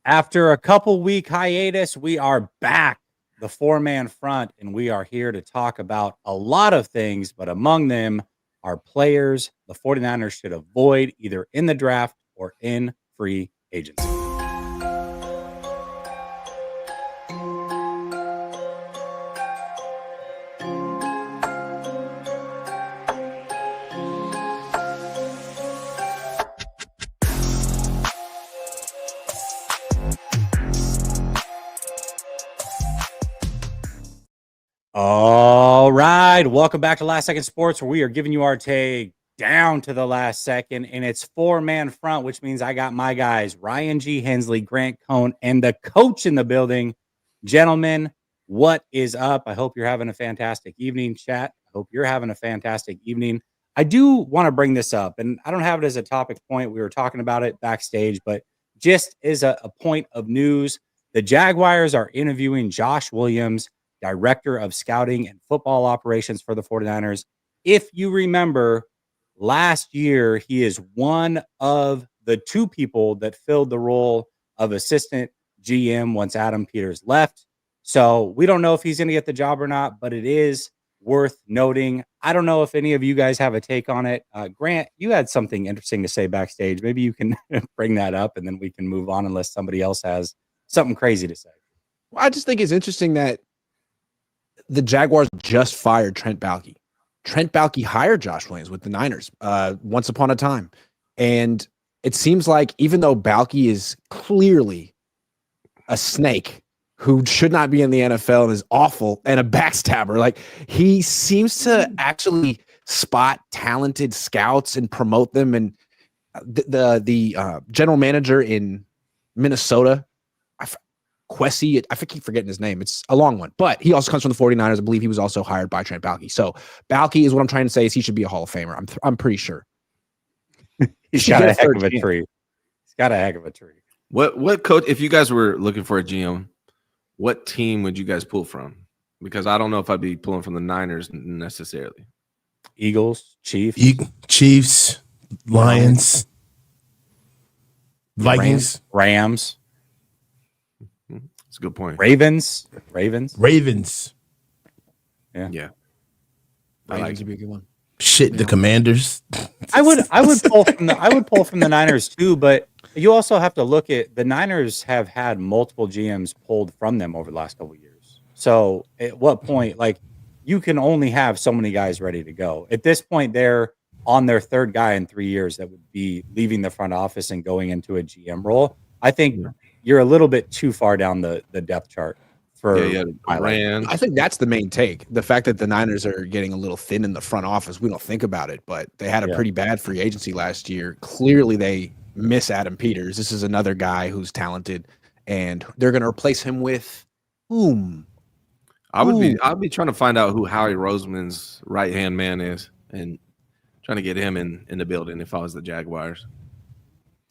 After a couple week hiatus, we are back, the four-man front, and we are here to talk about a lot of things, but among them are players the 49ers should avoid either in the draft or in free agency. All right. Welcome back to Last Second Sports, where we are giving you our take down to the last second. And it's four-man front, which means I got my guys, Ryan G. Hensley, Grant Cohn, and the coach in the building. Gentlemen, what is up? I hope you're having a fantastic evening, chat. I hope you're having a fantastic evening. I do want to bring this up, and I don't have it as a topic point. We were talking about it backstage, but just as a point of news, the Jaguars are interviewing Josh Williams, Director of Scouting and Football Operations for the 49ers. If you remember, last year, he is one of the two people that filled the role of assistant GM once Adam Peters left. So we don't know if he's going to get the job or not, but it is worth noting. I don't know if any of you guys have a take on it. Grant, you had something interesting to say backstage. Maybe you can bring that up and then we can move on unless somebody else has something crazy to say. Well, I just think it's interesting that the Jaguars just fired Trent Baalke. Trent Baalke hired Josh Williams with the Niners once upon a time. And it seems like even though Baalke is clearly a snake who should not be in the NFL and is awful and a backstabber, like he seems to actually spot talented scouts and promote them. And the general manager in Minnesota, Quessy, I keep forgetting his name. It's a long one, but he also comes from the 49ers. I believe he was also hired by Trent Baalke. So Baalke is what I'm trying to say is he should be a Hall of Famer. I'm pretty sure. He's got a heck of a tree. He's got a heck of a tree. What coach, if you guys were looking for a GM, what team would you guys pull from? Because I don't know if I'd be pulling from the Niners necessarily. Eagles, Chiefs, Lions, Vikings, Rams. That's a good point. Ravens. Yeah. I like to be a good one. The Commanders. I would pull from the Niners too, but you also have to look at the Niners have had multiple GMs pulled from them over the last couple of years. So at what point, like, you can only have so many guys ready to go. At this point, they're on their third guy in 3 years that would be leaving the front office and going into a GM role. I think you're a little bit too far down the depth chart for Rams. I think that's the main take. The fact that the Niners are getting a little thin in the front office, we don't think about it, but they had a pretty bad free agency last year. Clearly they miss Adam Peters. This is another guy who's talented, and they're going to replace him with whom? I'd be trying to find out who Howie Roseman's right-hand man is and trying to get him in the building if I was the Jaguars.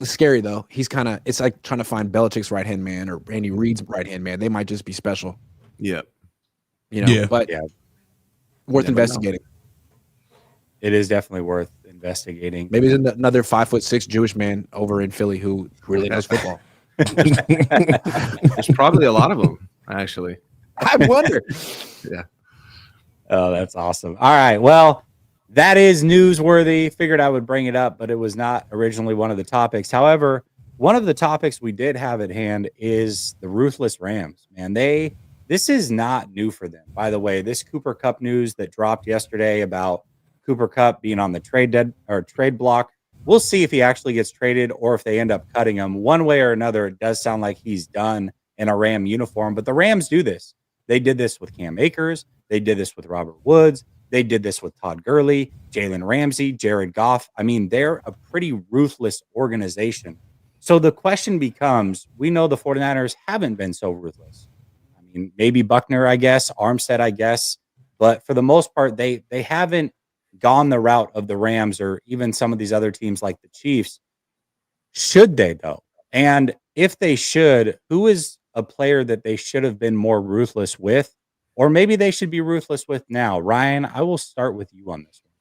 It's scary though. It's like trying to find Belichick's right-hand man or Andy Reid's right-hand man. They might just be special. Yeah. But worth investigating. It is definitely worth investigating. Maybe there's another 5'6" Jewish man over in Philly who really knows football. There's probably a lot of them, actually. I wonder. Yeah. Oh, that's awesome. All right. Well, that is newsworthy. Figured I would bring it up, but it was not originally one of the topics. However, one of the topics we did have at hand is the ruthless Rams. Man, this is not new for them. By the way, this Cooper Kupp news that dropped yesterday about Cooper Kupp being on the trade block. We'll see if he actually gets traded or if they end up cutting him. One way or another, it does sound like he's done in a Ram uniform, but the Rams do this. They did this with Cam Akers. They did this with Robert Woods. They did this with Todd Gurley, Jalen Ramsey, Jared Goff. I mean, they're a pretty ruthless organization. So the question becomes, we know the 49ers haven't been so ruthless. I mean, maybe Buckner, I guess, Armstead, I guess. But for the most part, they haven't gone the route of the Rams or even some of these other teams like the Chiefs. Should they, though? And if they should, who is a player that they should have been more ruthless with? Or maybe they should be ruthless with now. Ryan, I will start with you on this one.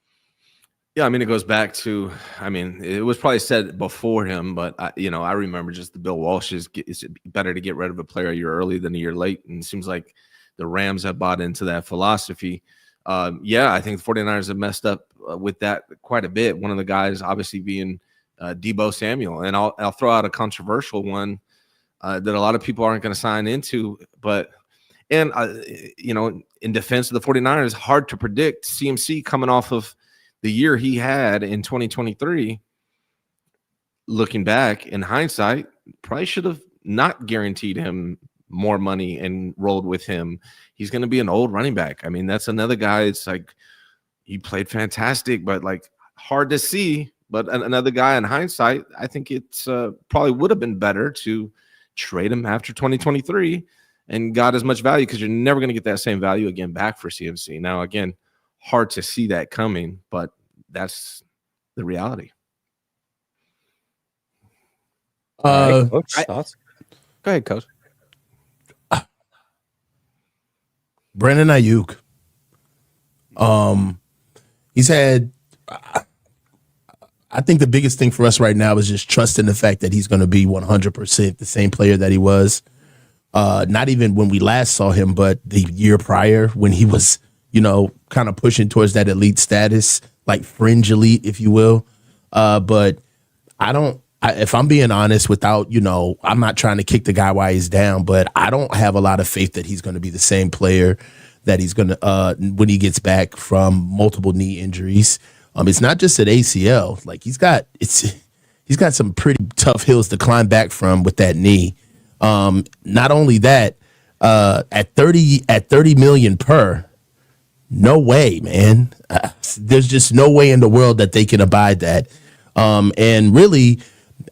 Yeah, I mean, it goes back to, I mean, it was probably said before him, but I remember just the Bill Walsh is better to get rid of a player a year early than a year late. And it seems like the Rams have bought into that philosophy. Yeah, I think the 49ers have messed up with that quite a bit. One of the guys obviously being Deebo Samuel. And I'll throw out a controversial one that a lot of people aren't going to sign into, but in defense of the 49ers, hard to predict. CMC coming off of the year he had in 2023, looking back in hindsight, probably should have not guaranteed him more money and rolled with him. He's going to be an old running back. I mean, that's another guy. It's like he played fantastic, but like hard to see. But another guy in hindsight, I think it's probably would have been better to trade him after 2023 and got as much value, because you're never going to get that same value again back for CMC. Now, again, hard to see that coming, but that's the reality. All right, Coach, thoughts? Go ahead, Coach. Brandon Ayuk. He's had. I think the biggest thing for us right now is just trusting the fact that he's going to be 100% the same player that he was. Not even when we last saw him, but the year prior when he was, kind of pushing towards that elite status, like fringe elite, if you will. But if I'm being honest, without, I'm not trying to kick the guy while he's down, but I don't have a lot of faith that he's going to be the same player that he's going to, when he gets back from multiple knee injuries. It's not just an ACL. Like he's got some pretty tough hills to climb back from with that knee. Not only that, at 30 million per, no way, man. There's just no way in the world that they can abide that. And really,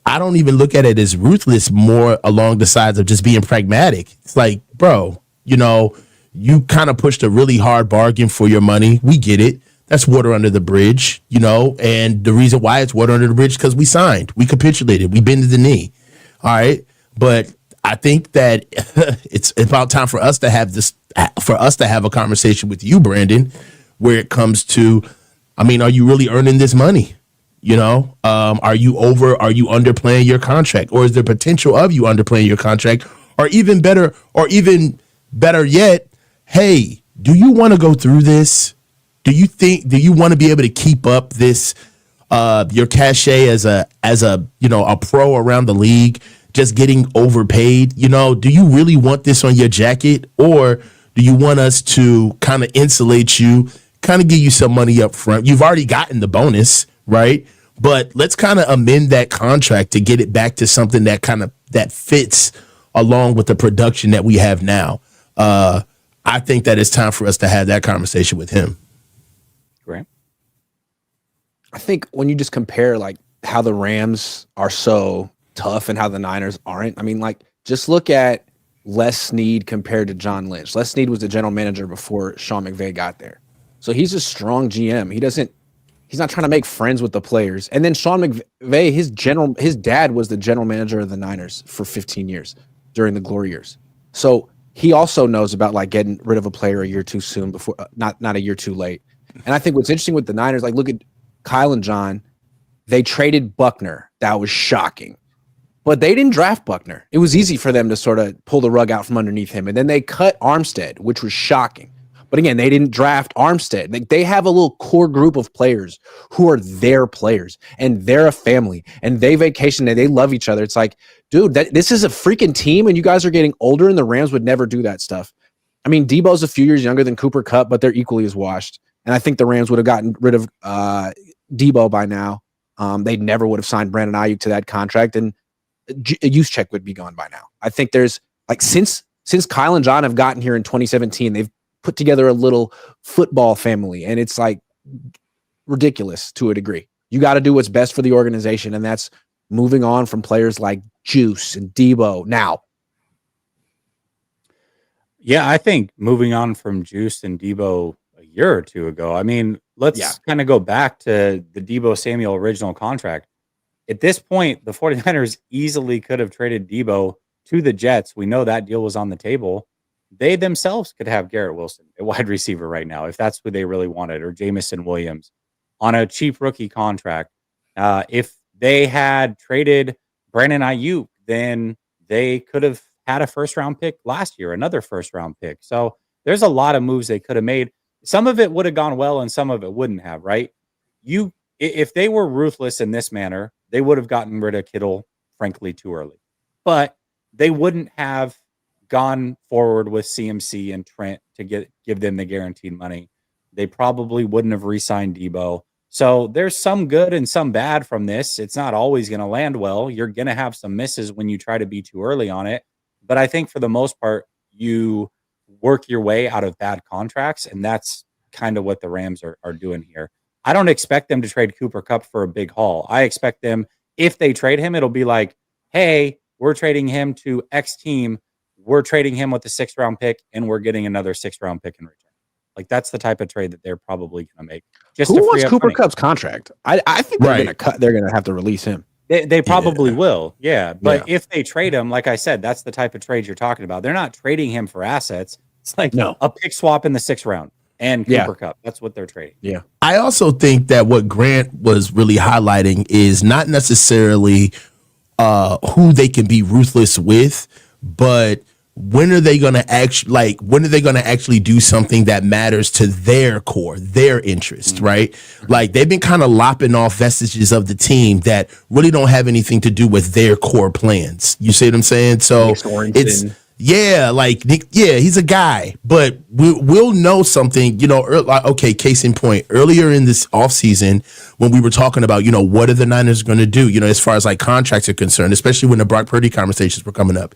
I don't even look at it as ruthless, more along the sides of just being pragmatic. It's like, bro, you kind of pushed a really hard bargain for your money. We get it. That's water under the bridge, and the reason why it's water under the bridge is because we signed, we capitulated, we bended the knee. All right. But I think that it's about time for us to have a conversation with you, Brandon, where it comes to, are you really earning this money? Are you underplaying your contract, or is there potential of you underplaying your contract, or even better yet, hey, do you want to go through this? Do you want to be able to keep up this, your cachet as a pro around the league, just getting overpaid? Do you really want this on your jacket, or do you want us to kind of insulate you, kind of give you some money up front? You've already gotten the bonus, right? But let's kind of amend that contract to get it back to something that fits along with the production that we have now. I think that it's time for us to have that conversation with him. Grant? I think when you just compare like how the Rams are so tough and how the Niners aren't, just look at Les Snead compared to John Lynch. Les Snead was the general manager before Sean McVay got there. So he's a strong GM. He's not trying to make friends with the players. And then Sean McVay, his dad was the general manager of the Niners for 15 years during the glory years. So he also knows about like getting rid of a player a year too soon before, not a year too late. And I think what's interesting with the Niners, like look at Kyle and John, they traded Buckner. That was shocking. But they didn't draft Buckner. It was easy for them to sort of pull the rug out from underneath him. And then they cut Armstead, which was shocking. But again, they didn't draft Armstead. Like, they have a little core group of players who are their players, and they're a family, and they vacation, and they love each other. It's like, dude, this is a freaking team, and you guys are getting older, and the Rams would never do that stuff. Debo's a few years younger than Cooper Kupp, but they're equally as washed. And I think the Rams would have gotten rid of Debo by now. They never would have signed Brandon Ayuk to that contract, and Juszczyk would be gone by now. I think there's like since Kyle and John have gotten here in 2017, they've put together a little football family, and it's like ridiculous to a degree. You got to do what's best for the organization, and that's moving on from players like Juice and Debo now. Yeah, I think moving on from Juice and Debo a year or two ago. Let's kind of go back to the Debo Samuel original contract. At this point, the 49ers easily could have traded Debo to the Jets. We know that deal was on the table. They themselves could have Garrett Wilson, a wide receiver right now, if that's who they really wanted, or Jamison Williams on a cheap rookie contract. If they had traded Brandon Ayuk, then they could have had a first round pick last year, another first round pick. So there's a lot of moves they could have made. Some of it would have gone well and some of it wouldn't have, right? If they were ruthless in this manner, they would have gotten rid of Kittle, frankly, too early. But they wouldn't have gone forward with CMC and Trent to give them the guaranteed money. They probably wouldn't have re-signed Debo. So there's some good and some bad from this. It's not always going to land well. You're going to have some misses when you try to be too early on it. But I think for the most part, you work your way out of bad contracts, and that's kind of what the Rams are doing here. I don't expect them to trade Cooper Kupp for a big haul. I expect them, if they trade him, it'll be like, hey, we're trading him to X team. We're trading him with a 6th round pick, and we're getting another 6th round pick in return. Like, that's the type of trade that they're probably going to make. Just who wants Cooper Kupp's contract? I think they're going to They're going to have to release him. They probably will. Yeah. But if they trade him, like I said, that's the type of trade you're talking about. They're not trading him for assets. It's like a pick swap in the 6th round and Cooper Kupp. That's what they're trading. Yeah. I also think that what Grant was really highlighting is not necessarily who they can be ruthless with, but when are they going to actually do something that matters to their core, their interest, right? Like, they've been kind of lopping off vestiges of the team that really don't have anything to do with their core plans. You see what I'm saying? So it's he's a guy, but we'll know something, okay, case in point, earlier in this offseason when we were talking about, what are the Niners going to do, as far as like contracts are concerned, especially when the Brock Purdy conversations were coming up.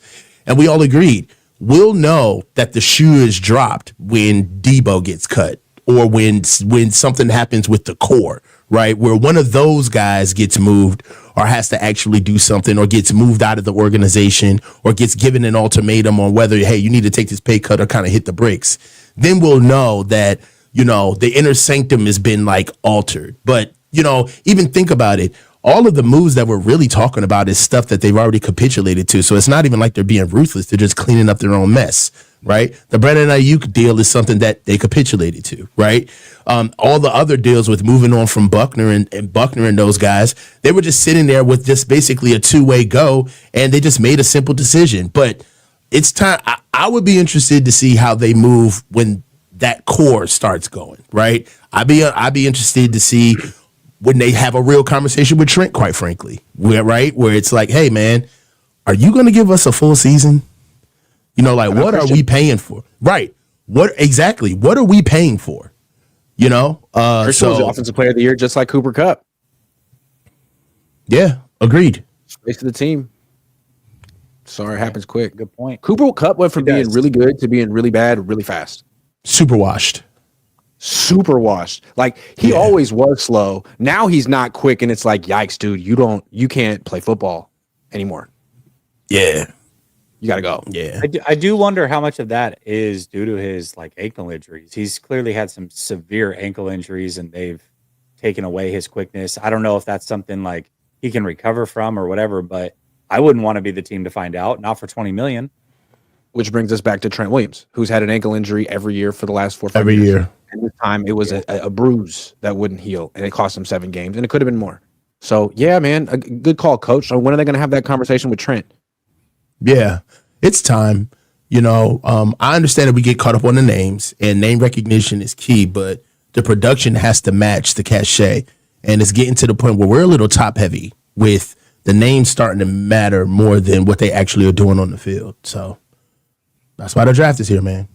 And we all agreed, we'll know that the shoe is dropped when Debo gets cut or when something happens with the core, right? Where one of those guys gets moved or has to actually do something or gets moved out of the organization or gets given an ultimatum on whether, hey, you need to take this pay cut or kind of hit the brakes. Then we'll know that, the inner sanctum has been like altered. But, even think about it. All of the moves that we're really talking about is stuff that they've already capitulated to. So it's not even like they're being ruthless. They're just cleaning up their own mess, right? The Brandon Ayuk deal is something that they capitulated to, right? All the other deals with moving on from Buckner and Buckner and those guys, they were just sitting there with just basically a two-way go, and they just made a simple decision. But it's time. I would be interested to see how they move when that core starts going, right? I'd be interested to see when they have a real conversation with Trent, quite frankly, where it's like, hey, man, are you going to give us a full season? What are we paying for? Right. What are we paying for? Christian was the offensive player of the year, just like Cooper Kupp. Yeah, agreed. Face of the team. Sorry, it happens quick. Good point. Cooper Kupp went from being really good to being really bad really fast. Super washed. Like, he always was slow. Now he's not quick, and it's like, yikes, dude, you can't play football anymore. Yeah. You got to go. Yeah. I do wonder how much of that is due to his ankle injuries. He's clearly had some severe ankle injuries, and they've taken away his quickness. I don't know if that's something like he can recover from or whatever, but I wouldn't want to be the team to find out. Not for $20 million. Which brings us back to Trent Williams, who's had an ankle injury every year for the last 4 or 5 every years. year. And this time it was a bruise that wouldn't heal, and it cost him 7 games, and it could have been more. So, yeah, man, a good call, coach. So when are they going to have that conversation with Trent? Yeah, it's time. I understand that we get caught up on the names, and name recognition is key, but the production has to match the cachet. And it's getting to the point where we're a little top heavy with the names starting to matter more than what they actually are doing on the field. So that's why the draft is here, man.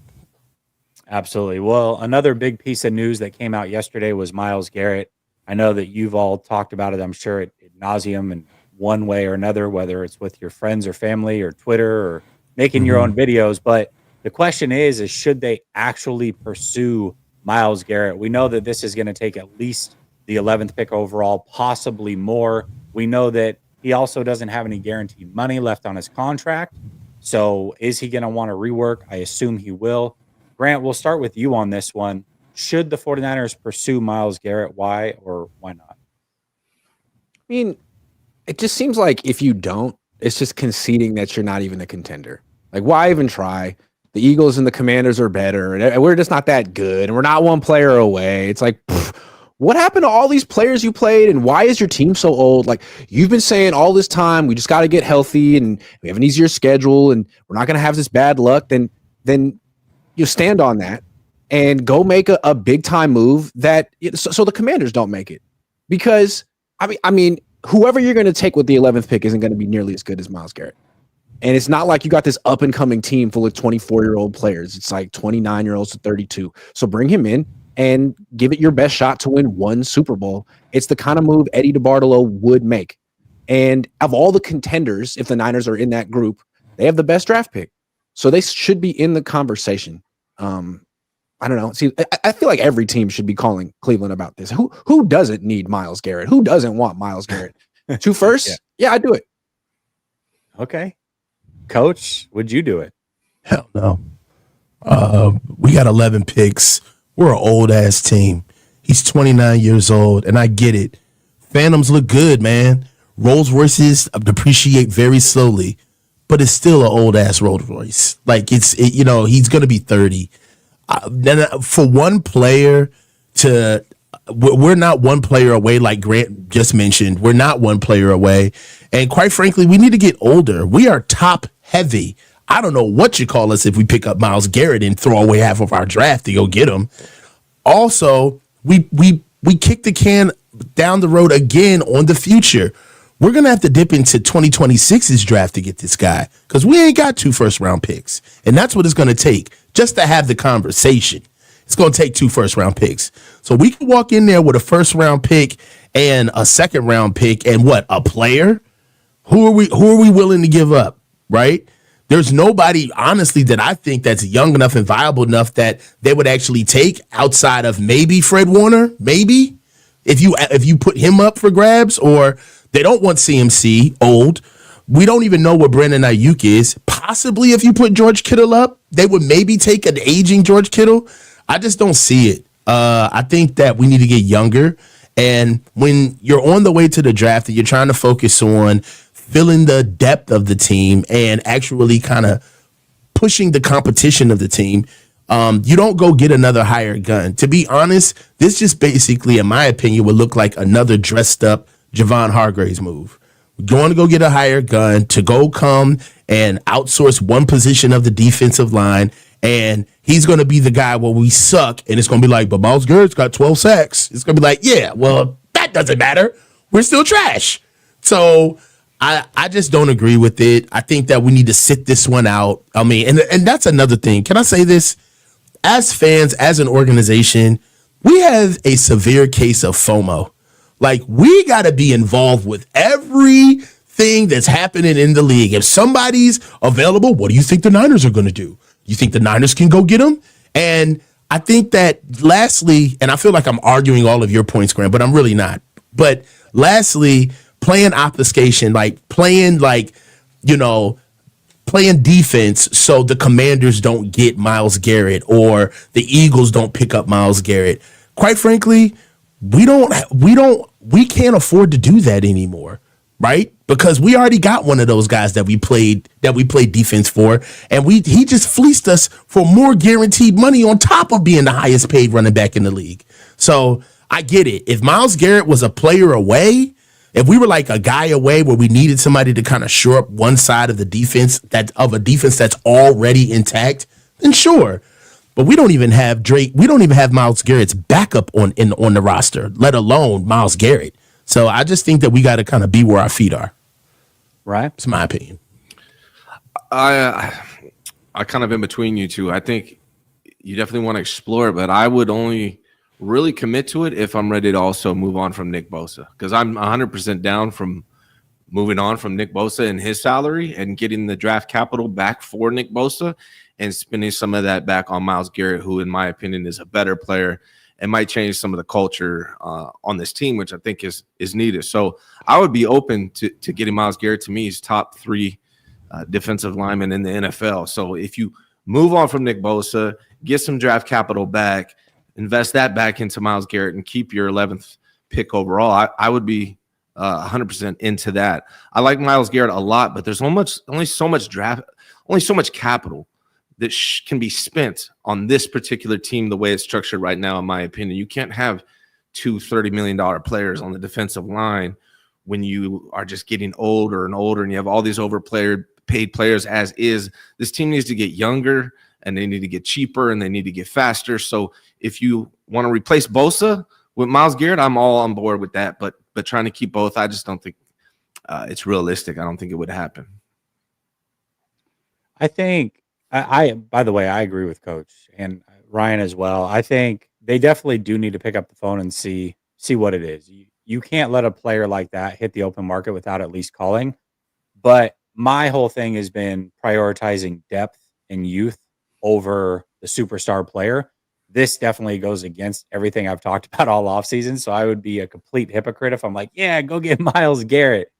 Absolutely. Well, another big piece of news that came out yesterday was Myles Garrett. I know that you've all talked about it, I'm sure, ad nauseum in one way or another, whether it's with your friends or family or Twitter or making your own videos. But the question is should they actually pursue Myles Garrett? We know that this is going to take at least the 11th pick overall, possibly more. We know that he also doesn't have any guaranteed money left on his contract. So is he going to want to rework? I assume he will. Grant, we'll start with you on this one. Should the 49ers pursue Myles Garrett? Why or why not? I mean, it just seems like if you don't, it's just conceding that you're not even a contender. Like, why even try? The Eagles and the Commanders are better, and we're just not that good, and we're not one player away. It's like, What happened to all these players you played, and why is your team so old? Like, you've been saying all this time, we just got to get healthy, and we have an easier schedule, and we're not going to have this bad luck. Then you stand on that and go make a big time move so the Commanders don't make it. Because I mean, whoever you're going to take with the 11th pick isn't going to be nearly as good as Myles Garrett. And it's not like you got this up and coming team full of 24-year-old players. It's like 29-year-olds to 32. So bring him in and give it your best shot to win one Super Bowl. It's the kind of move Eddie DeBartolo would make. And of all the contenders, if the Niners are in that group, they have the best draft pick. So they should be in the conversation. I don't know. See, I feel like every team should be calling Cleveland about this. Who doesn't need Myles Garrett? Who doesn't want Myles Garrett? 2 firsts? Yeah, I'd do it. Okay. Coach, would you do it? Hell no. We got 11 picks. We're an old ass team. He's 29 years old, and I get it. Phantoms look good, man. Rolls Royces depreciate very slowly, but it's still an old ass Rolls Royce. Like he's gonna be 30. For one player we're not one player away, like Grant just mentioned. We're not one player away, and quite frankly, we need to get older. We are top heavy. I don't know what you call us if we pick up Myles Garrett and throw away half of our draft to go get him. Also, we kick the can down the road again on the future. We're going to have to dip into 2026's draft to get this guy because we ain't got 2 first-round picks. And that's what it's going to take just to have the conversation. It's going to take 2 first-round picks. So we can walk in there with a first-round pick and a second-round pick and a player? Who are we willing to give up, right? There's nobody, honestly, that I think that's young enough and viable enough that they would actually take outside of maybe Fred Warner, maybe, if you put him up for grabs, or they don't want CMC, old. We don't even know what Brandon Ayuk is. Possibly if you put George Kittle up, they would maybe take an aging George Kittle. I just don't see it. I think that we need to get younger. And when you're on the way to the draft and you're trying to focus on filling the depth of the team and actually kind of pushing the competition of the team, you don't go get another hired gun. To be honest, this just basically, in my opinion, would look like another dressed up Javon Hargraves move. We're going to go get a hired gun to go come and outsource one position of the defensive line, and he's going to be the guy where we suck, and it's going to be like, but Myles Garrett's got 12 sacks. It's going to be like, yeah, well, that doesn't matter. We're still trash. So I just don't agree with it. I think that we need to sit this one out. I mean, and that's another thing. Can I say this? As fans, as an organization, we have a severe case of FOMO. Like, we got to be involved with everything that's happening in the league. If somebody's available, what do you think the Niners are going to do? You think the Niners can go get them? And I think that lastly, and I feel like I'm arguing all of your points, Grant, but I'm really not. But lastly, playing obfuscation, playing defense so the Commanders don't get Myles Garrett or the Eagles don't pick up Myles Garrett. Quite frankly, we can't afford to do that anymore, right? Because we already got one of those guys that we played defense for, and he just fleeced us for more guaranteed money on top of being the highest paid running back in the league. So I get it. If Myles Garrett was a player away, if we were like a guy away where we needed somebody to kind of shore up one side of the defense that's already intact, then sure. But we don't even have Drake. We don't even have Myles Garrett's backup on the roster, let alone Myles Garrett. So I just think that we got to kind of be where our feet are. Right. It's my opinion. I kind of in between you two. I think you definitely want to explore it, but I would only really commit to it if I'm ready to also move on from Nick Bosa, because I'm 100% down from moving on from Nick Bosa and his salary and getting the draft capital back for Nick Bosa and spending some of that back on Myles Garrett, who in my opinion is a better player and might change some of the culture on this team, which I think is needed. So I would be open to getting Myles Garrett. To me, he's top 3 defensive lineman in the NFL. So if you move on from Nick Bosa, get some draft capital back, invest that back into Myles Garrett, and keep your 11th pick overall, I would be 100% into that. I like Myles Garrett a lot, but there's only so much capital that can be spent on this particular team the way it's structured right now, in my opinion. You can't have two $30 million players on the defensive line when you are just getting older and older and you have all these paid players as is. This team needs to get younger and they need to get cheaper and they need to get faster. So if you want to replace Bosa with Myles Garrett, I'm all on board with that. But trying to keep both, I just don't think it's realistic. I don't think it would happen. I think by the way, I agree with Coach and Ryan as well. I think they definitely do need to pick up the phone and see what it is. You can't let a player like that hit the open market without at least calling. But my whole thing has been prioritizing depth and youth over the superstar player. This definitely goes against everything I've talked about all offseason. So I would be a complete hypocrite if I'm like, yeah, go get Myles Garrett.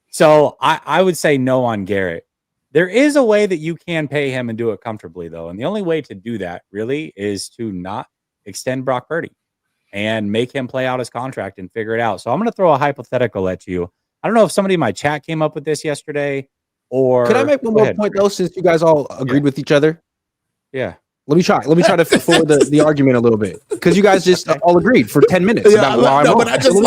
So I would say no on Garrett. There is a way that you can pay him and do it comfortably, though. And the only way to do that really is to not extend Brock Purdy and make him play out his contract and figure it out. So I'm going to throw a hypothetical at you. I don't know if somebody in my chat came up with this yesterday or... Could I make one more point, though, since you guys all agreed with each other? Yeah. Let me try to forward the argument a little bit because you guys just all agreed for 10 minutes. Yeah, but I just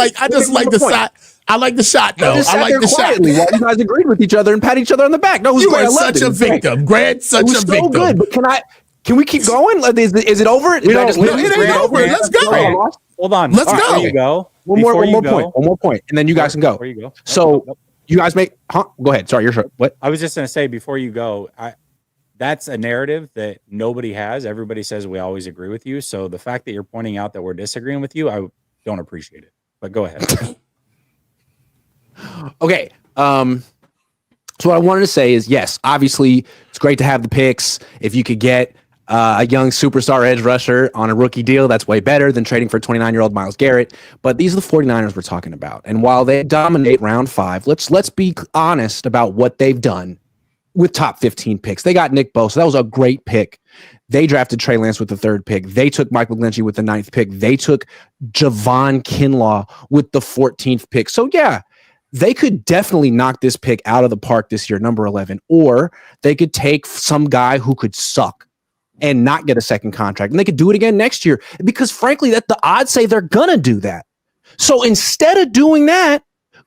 like the shot. I like the shot, though. I like the shot. While you guys agreed with each other and pat each other on the back. No, you are such a victim, Grant. Such a victim. Good, but can we keep going? Is it over? It ain't over. Let's go. Hold on. Let's go. There you go. One more point, and then you guys can go. Before you go. So you guys make. Go ahead. Sorry, you're sure. What? I was just going to say before you go. That's a narrative that nobody has. Everybody says we always agree with you. So the fact that you're pointing out that we're disagreeing with you, I don't appreciate it. But go ahead. Okay. So what I wanted to say is, yes, obviously it's great to have the picks. If you could get a young superstar edge rusher on a rookie deal, that's way better than trading for 29-year-old Myles Garrett. But these are the 49ers we're talking about. And while they dominate round 5, let's be honest about what they've done with top 15 picks. They got Nick Bosa. That was a great pick. They drafted Trey Lance with the 3rd pick. They took Mike McGlinchey with the 9th pick. They took Javon Kinlaw with the 14th pick. So yeah, they could definitely knock this pick out of the park this year, number 11, or they could take some guy who could suck and not get a second contract. And they could do it again next year because frankly, that the odds say they're going to do that. So instead of doing that,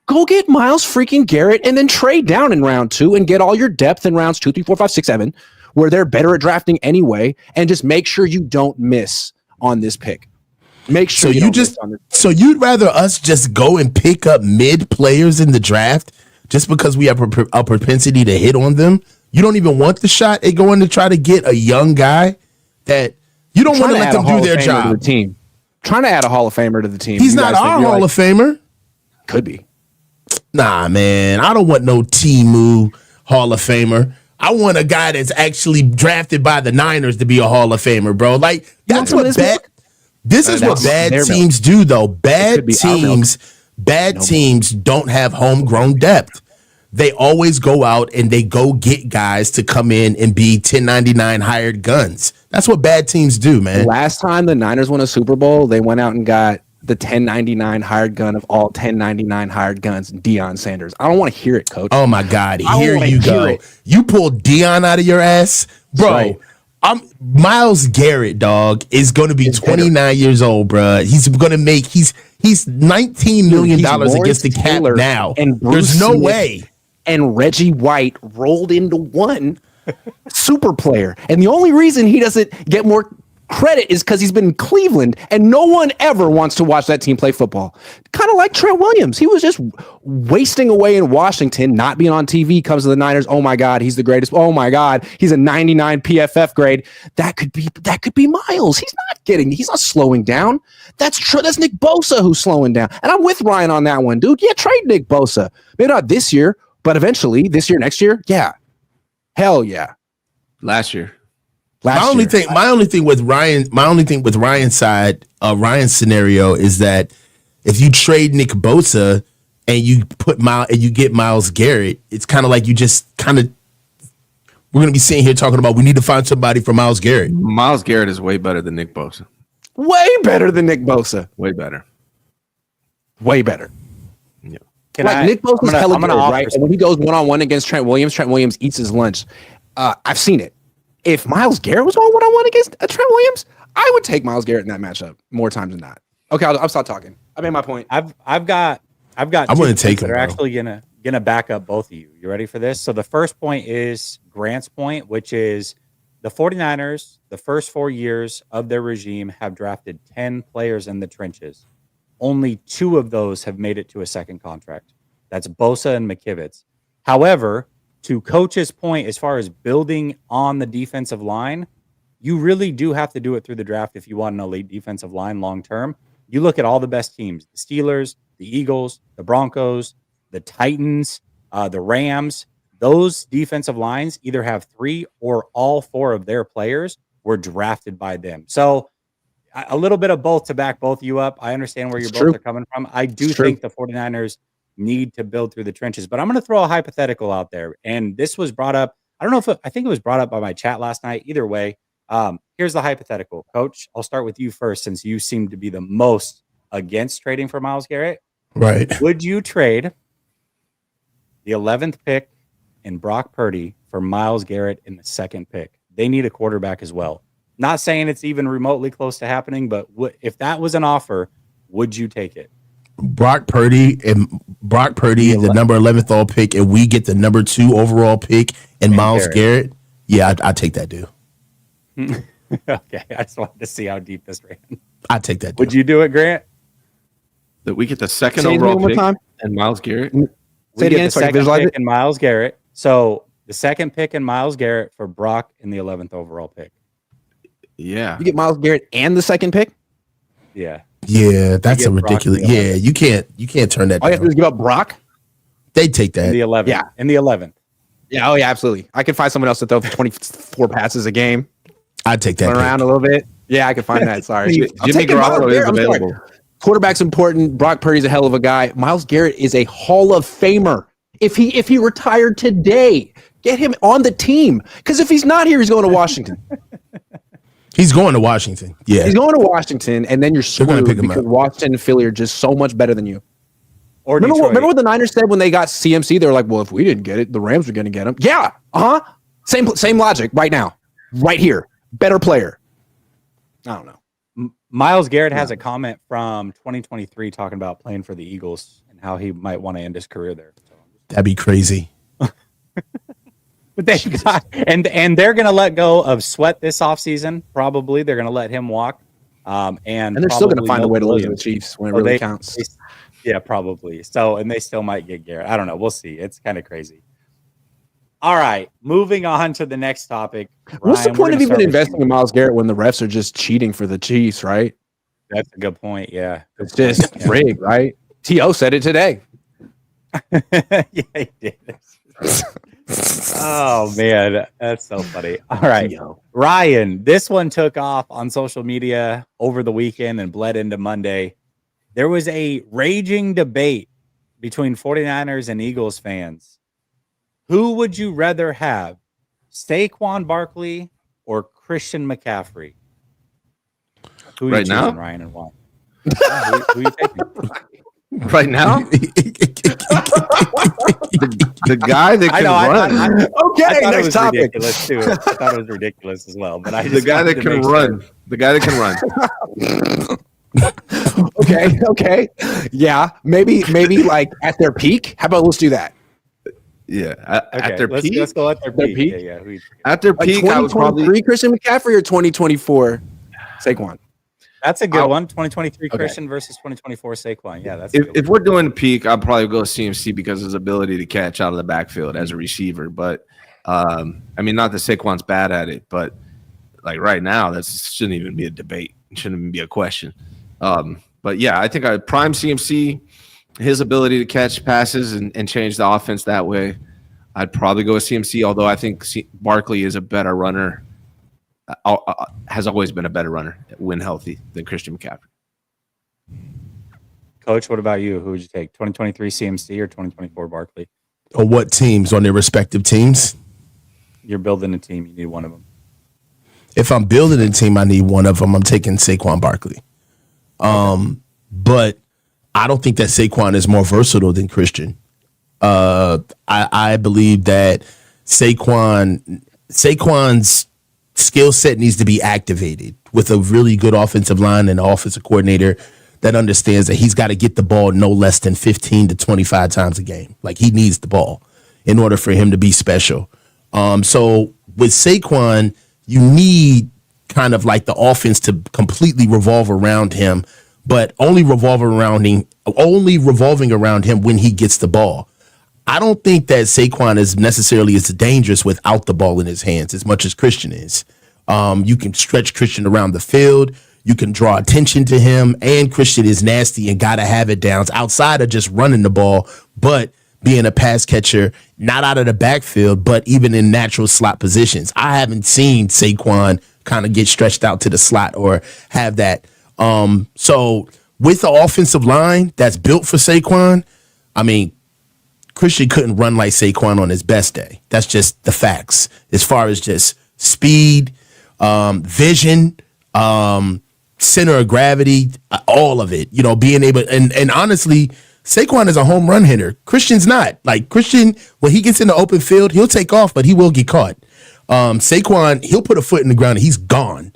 go get Myles freaking Garrett and then trade down in round 2 and get all your depth in rounds 2, 3, 4, 5, 6, 7, where they're better at drafting anyway, and just make sure you don't miss on this pick. Make sure so you'd rather us just go and pick up mid players in the draft just because we have a propensity to hit on them? You don't even want the shot at going to try to get a young guy that you don't want to let them do their job. Team. Trying to add a Hall of Famer to the team. He's not our Hall of Famer. Could be. Nah, man. I don't want no Timu Hall of Famer. I want a guy that's actually drafted by the Niners to be a Hall of Famer, bro. Like, that's what this is what bad teams do, though. Bad teams don't have homegrown depth. They always go out and they go get guys to come in and be 1099 hired guns. That's what bad teams do, man. Last time the Niners won a Super Bowl, they went out and got the 1099 hired gun of all 1099 hired guns, Deion Sanders. I don't want to hear it, Coach. Oh my God, here you go. You pulled Deion out of your ass, bro. Right. Myles Garrett, dog, is going to be 29 years old, bro. He's going to make he's $19 million against the cap now. And there's no way. And Reggie White rolled into one super player, and the only reason he doesn't get more credit is because he's been in Cleveland and no one ever wants to watch that team play football. Kind of like Trent Williams. He was just wasting away in Washington, not being on TV, comes to the Niners. Oh my God, he's the greatest. Oh my God, he's a 99 PFF grade. That could be Myles. He's not slowing down. That's true. That's Nick Bosa who's slowing down. And I'm with Ryan on that one, dude. Yeah, trade Nick Bosa. Maybe not this year, but eventually this year, next year. Yeah. Hell yeah. Last year. My only thing with Ryan's side, Ryan's scenario is that if you trade Nick Bosa and you get Myles Garrett, it's kind of like we're going to be sitting here talking about we need to find somebody for Myles Garrett. Myles Garrett is way better than Nick Bosa. Way better than Nick Bosa. Way better. Way better. Yeah. Nick Bosa's hella good, right? And when he goes one-on-one against Trent Williams eats his lunch. I've seen it. If Myles Garrett was on one-on-one against Trent Williams, I would take Myles Garrett in that matchup more times than not. Okay, I'll stop talking. I made my point. I've got I two wouldn't take points that him, are bro. actually gonna back up both of you. You ready for this? So the first point is Grant's point, which is the 49ers, the first 4 years of their regime, have drafted 10 players in the trenches. Only 2 of those have made it to a second contract. That's Bosa and McKivitz. However, to Coach's point, as far as building on the defensive line, you really do have to do it through the draft if you want an elite defensive line long term. You look at all the best teams: the Steelers, the Eagles, the Broncos, the Titans, the Rams. Those defensive lines either have 3 or all 4 of their players were drafted by them. So a little bit of both to back both you up. I understand where It's you're true. both are coming from. I do It's true. think the 49ers need to build through the trenches, but I'm going to throw a hypothetical out there. And this was brought up. I don't know if I think it was brought up by my chat last night. Either way, here's the hypothetical. Coach, I'll start with you first, since you seem to be the most against trading for Myles Garrett. Right. Would you trade the 11th pick in Brock Purdy for Myles Garrett in the 2nd pick? They need a quarterback as well. Not saying it's even remotely close to happening, but if that was an offer, would you take it? Brock Purdy, the number 11th all pick, and we get the number 2 overall pick and Myles Garrett. Yeah, I take that dude. Okay, I just wanted to see how deep this ran. I take that dude. Would you do it, Grant? That we get the second Say it overall one more pick time. and Myles Garrett. Say We it get again the so I can second visualize pick it. and Myles Garrett. So the 2nd pick and Myles Garrett for Brock in the 11th overall pick. Yeah. You get Myles Garrett and the 2nd pick. Yeah. Yeah, that's get a ridiculous. Brock in the Yeah, you can't turn that All you have to do down. is give up Brock. They take In that. the 11th. Yeah. In the 11th. Yeah. Oh yeah, absolutely. I could find someone else to throw for 24 passes a game. I take that. Run around a pick. little bit. Yeah, I can find that. Sorry. I'm Jimmy taking Myles Garoppolo is Garrett. I'm sorry. available. Quarterback's important. Brock Purdy's a hell of a guy. Myles Garrett is a Hall of Famer. If he retired today, get him on the team. Because if he's not here, he's going to Washington. He's going to Washington. Yeah. He's going to Washington, and then you're They're gonna screwed pick him because up. Washington and Philly are just so much better than you. Or Remember Detroit. what the Niners said when they got CMC? They were like, well, if we didn't get it, the Rams were going to get him. Yeah. Same logic right now. Right here. Better player. I don't know. Myles Garrett has a comment from 2023 talking about playing for the Eagles and how he might want to end his career there. So, That'd be crazy. but they got, and they're going to let go of Sweat this offseason. Probably they're going to let him walk. And And they're still going to probably find a way to lose to the Williams. Chiefs when it So really they- counts. Yeah, probably. So, and they still might get Garrett. I don't know. We'll see. It's kind of crazy. All right, moving on to the next topic. What's the Ryan, we're point of gonna even start with investing you. in Myles Garrett when the refs are just cheating for the Chiefs, right? That's a good point. Yeah. Good It's just point. rigged, right? T.O. said it today. Yeah, he did. Oh man, that's so funny. All right, T.O. Ryan, this one took off on social media over the weekend and bled into Monday. There was a raging debate between 49ers and Eagles fans. Who would you rather have, Saquon Barkley or Christian McCaffrey? Who are Right you now? choosing, Ryan, and why? Yeah, who you taking? Right now, the guy that I can know. run. Okay, I thought it next was topic. ridiculous too. I thought it was ridiculous as well. But I The just guy wanted that to can make run. sure. The guy that can run. Okay. Yeah, maybe like at their peak. How about let's do that? Yeah. Okay, At their let's, peak. let's go at their Their peak. peak? Yeah, yeah. Who you- At their Like peak, I would 2023 probably. Christian McCaffrey or 2024 Saquon? That's a good I'll- one. 2023 Okay. Christian versus 2024 Saquon. Yeah, that's a good If we're doing peak, I'd probably go CMC because of his ability to catch out of the backfield as a receiver. But I mean, not that Saquon's bad at it, but like right now, that shouldn't even be a debate. It shouldn't even be a question. But yeah, I think I prime CMC, his ability to catch passes and change the offense that way. I'd probably go with CMC, although I think Barkley is a better runner, has always been a better runner when healthy than Christian McCaffrey. Coach, what about you? Who would you take? 2023 CMC or 2024 Barkley? On what teams? On their respective teams? You're building a team. You need one of them. If I'm building a team, I need one of them. I'm taking Saquon Barkley. But I don't think that Saquon is more versatile than Christian. I believe that Saquon's skill set needs to be activated with a really good offensive line and offensive coordinator that understands that he's got to get the ball no less than 15 to 25 times a game. Like, he needs the ball in order for him to be special. So with Saquon, you need kind of like the offense to completely revolve around him, but only revolving around him when he gets the ball. I don't think that Saquon is necessarily as dangerous without the ball in his hands as much as Christian is. You can stretch Christian around the field. You can draw attention to him, and Christian is nasty and got to have it downs outside of just running the ball, but being a pass catcher, not out of the backfield, but even in natural slot positions. I haven't seen Saquon kind of get stretched out to the slot or have that. So with the offensive line that's built for Saquon, I mean, Christian couldn't run like Saquon on his best day. That's just the facts. As far as just speed, vision, center of gravity, all of it, being able, and honestly, Saquon is a home run hitter. Christian's not. Like, Christian, when he gets in the open field, he'll take off, but he will get caught. Saquon, he'll put a foot in the ground and he's gone.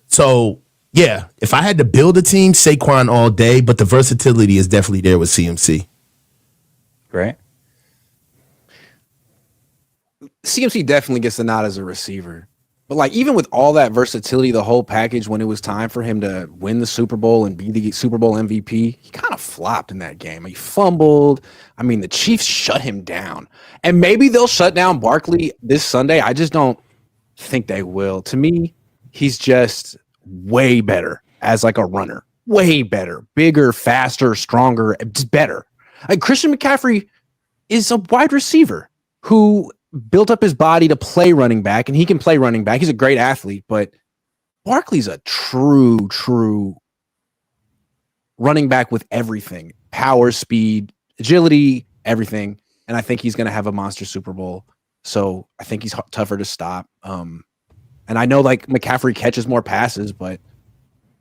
So yeah, if I had to build a team, Saquon all day, but the versatility is definitely there with CMC. Great. CMC definitely gets the nod as a receiver. But like, even with all that versatility, the whole package, when it was time for him to win the Super Bowl and be the Super Bowl MVP, he kind of flopped in that game. He fumbled. I mean, the Chiefs shut him down. And maybe they'll shut down Barkley this Sunday. I just don't think they will. To me, he's just way better as like a runner. Way better. Bigger, faster, stronger, just better. Like, Christian McCaffrey is a wide receiver who built up his body to play running back, and he can play running back. He's a great athlete, but Barkley's a true running back with everything: power, speed, agility, everything. And I think he's going to have a monster Super Bowl. So I think he's tougher to stop. And I know like McCaffrey catches more passes, but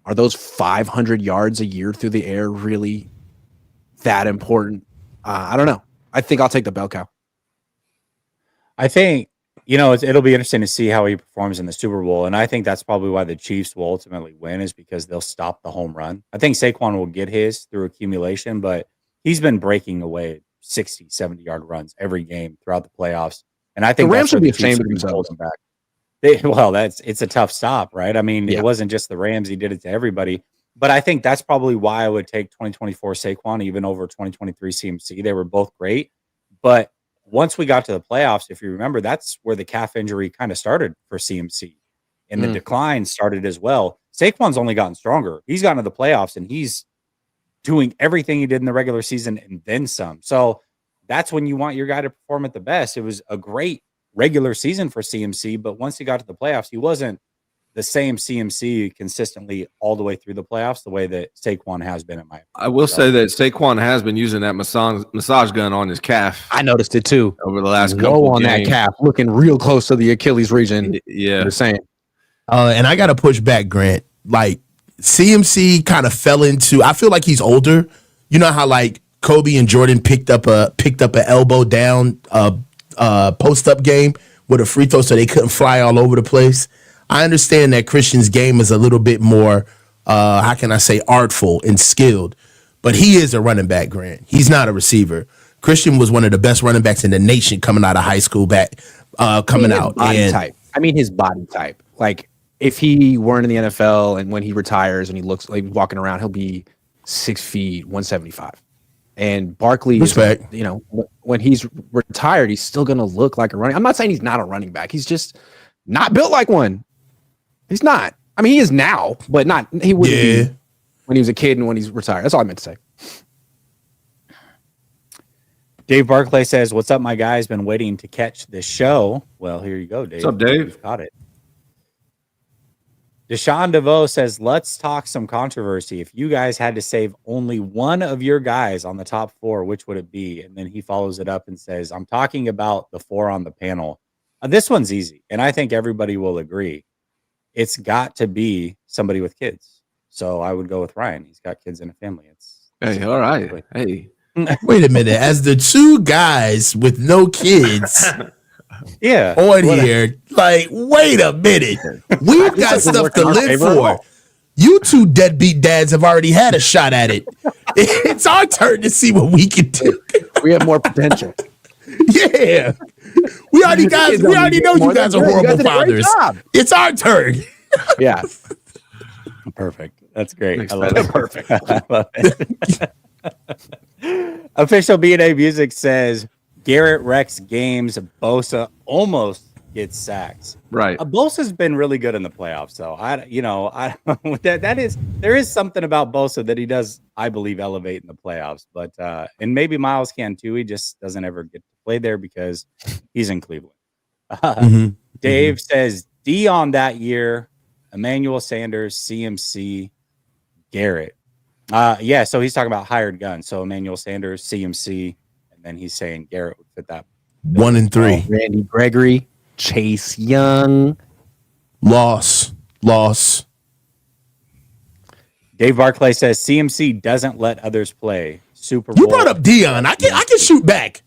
are those 500 yards a year through the air really that important? I don't know. I think I'll take the bell cow. I think, it'll be interesting to see how he performs in the Super Bowl. And I think that's probably why the Chiefs will ultimately win, is because they'll stop the home run. I think Saquon will get his through accumulation, but he's been breaking away 60, 70-yard runs every game throughout the playoffs. And I think the Rams should be ashamed of themselves. Back. It's a tough stop, right? I mean, It wasn't just the Rams. He did it to everybody. But I think that's probably why I would take 2024 Saquon even over 2023 CMC. They were both great. But once we got to the playoffs, if you remember, that's where the calf injury kind of started for CMC. And the decline started as well. Saquon's only gotten stronger. He's gotten to the playoffs, and he's doing everything he did in the regular season and then some. So that's when you want your guy to perform at the best. It was a great regular season for CMC, but once he got to the playoffs, he wasn't the same CMC consistently all the way through the playoffs the way that Saquon has been, in my opinion. I will say that Saquon has been using that massage gun on his calf. I noticed it too over the last couple on games. That calf, looking real close to the Achilles region. Yeah, the same. And I got to push back, Grant. Like, CMC kind of fell into. I feel like he's older. You know how like Kobe and Jordan picked up an elbow down post up game with a free throw, so they couldn't fly all over the place. I understand that Christian's game is a little bit more, how can I say, artful and skilled, but he is a running back, Grant. He's not a receiver. Christian was one of the best running backs in the nation coming out of high school coming out. Type. I mean, his body type. Like, if he weren't in the NFL and when he retires and he looks like walking around, he'll be 6 feet, 175. And Barkley, respect. When he's retired, he's still going to look like a running. I'm not saying he's not a running back. He's just not built like one. He's not. I mean, he is now, but not. He wouldn't be when he was a kid and when he's retired. That's all I meant to say. Dave Barclay says, "What's up, my guys? Been waiting to catch this show." Well, here you go, Dave. What's up, Dave? You've got it. Deshaun DeVoe says, "Let's talk some controversy. If you guys had to save only one of your guys on the top four, which would it be?" And then he follows it up and says, "I'm talking about the four on the panel." This one's easy, and I think everybody will agree. It's got to be somebody with kids. So I would go with Ryan. He's got kids and a family. Hey, all right. Hey. Wait a minute. As the two guys with no kids on here, like, wait a minute. We've got stuff to live for. You two deadbeat dads have already had a shot at it. It's our turn to see what we can do. We have more potential. Yeah. We already know you guys are horrible fathers. It's our turn. Yeah. Perfect. That's great. I love better. it. Perfect. I love it. Official B&A Music says Garrett wrecks games. Bosa almost gets sacks. Right. Bosa's been really good in the playoffs, though. There is something about Bosa that he does, I believe, elevate in the playoffs. But and maybe Miles can too. He just doesn't ever get to play there because he's in Cleveland. Dave says Dion that year, Emmanuel Sanders, CMC, Garrett. Yeah, so he's talking about hired guns. So Emmanuel Sanders, CMC, and then he's saying Garrett would fit that. 1 and 3. Randy Gregory, Chase Young. Loss. Dave Barclay says CMC doesn't let others play. Super You Bowl. brought up Dion. I can shoot back.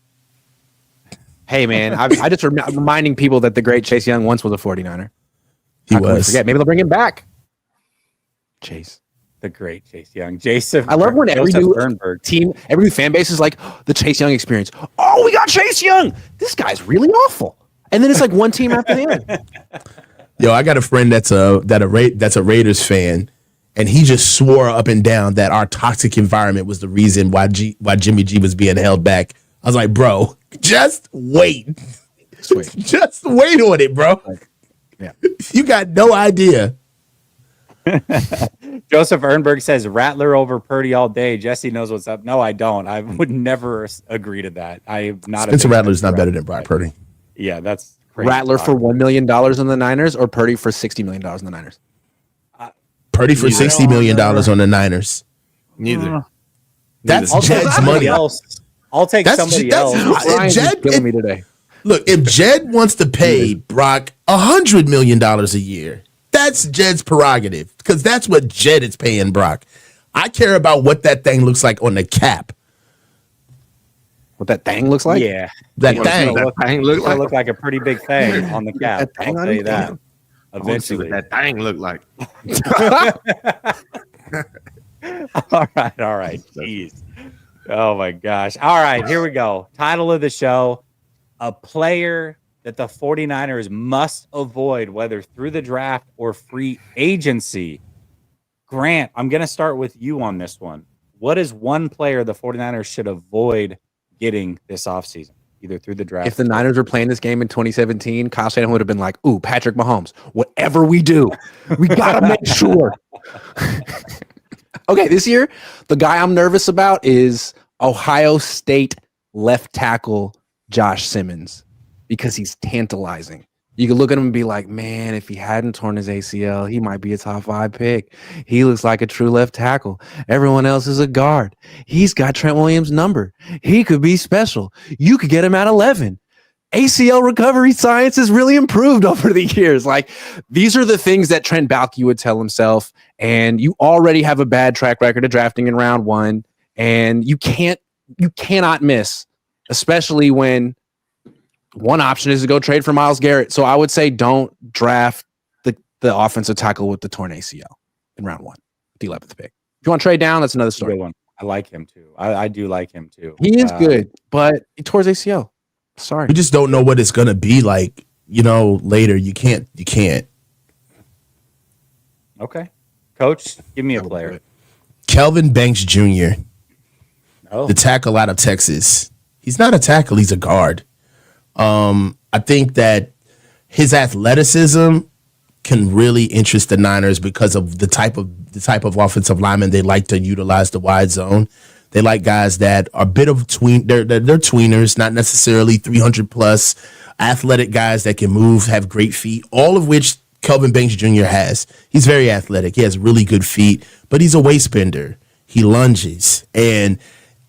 Hey, man, I just I'm reminding people that the great Chase Young once was a 49er. He How can we was. forget? Maybe they'll bring him back. Chase. The great Chase Young. Jason. I love when every Joseph new Bernberg. team, every new fan base is like, "Oh, the Chase Young experience. Oh, we got Chase Young. This guy's really awful. And then it's like one team after the other. Yo, I got a friend that's a Raiders fan, and he just swore up and down that our toxic environment was the reason why Jimmy G was being held back. I was like, bro, just wait. Just wait on it, bro. Yeah. You got no idea. Joseph Ernberg says Rattler over Purdy all day. Jesse knows what's up. No, I don't. I would never agree to that. I'm not. Spencer Rattler's not better than Brock Purdy. Yeah, that's crazy Rattler talk. for $1 million in the Niners or Purdy for $60 million in the Niners? Purdy for $60 million on the Niners. Neither. That's I'll take Jed's somebody money. else. I'll take somebody else. Ryan's just killing me today. Look, if Jed wants to pay Brock $100 million a year, that's Jed's prerogative because that's what Jed is paying Brock. I care about what that thing looks like on the cap. What that thing looks like? Yeah, That It's thing. gonna That thing look It's gonna like. look like a pretty big thing on the cap. That thing I'll on tell you the that. cap. I want to see what Eventually. that thing look like. All right. Jeez. Oh my gosh. All right, here we go. Title of the show: a player that the 49ers must avoid, whether through the draft or free agency. Grant, I'm going to start with you on this one. What is one player the 49ers should avoid getting this offseason, either through the draft? If the Niners were playing this game in 2017, Kyle Shanahan would have been like, "Ooh, Patrick Mahomes, whatever we do, we got to make sure." Okay, this year, the guy I'm nervous about is Ohio State left tackle Josh Simmons because he's tantalizing. You can look at him and be like, man, if he hadn't torn his ACL, he might be a top 5 pick. He looks like a true left tackle. Everyone else is a guard. He's got Trent Williams' number. He could be special. You could get him at 11. ACL recovery science has really improved over the years. Like, these are the things that Trent Baalke would tell himself. And you already have a bad track record of drafting in round 1. And you cannot miss, especially when one option is to go trade for Myles Garrett. So I would say don't draft the offensive tackle with the torn ACL in round 1, the 11th pick. If you want to trade down, that's another That's a good story. one. I like him too. I do like him too. He is good, but he tore his ACL. Sorry. We just don't know what it's going to be like, later. You can't. Okay. Coach, give me a player. Kelvin Banks Jr., Oh, the tackle out of Texas. He's not a tackle, he's a guard. I think that his athleticism can really interest the Niners because of the type of offensive lineman they like to utilize the wide zone. They like guys that are a bit of they're tweeners, not necessarily 300 plus, athletic guys that can move, have great feet, all of which Kelvin Banks Jr. has. He's very athletic. He has really good feet, but he's a waist bender. He lunges, and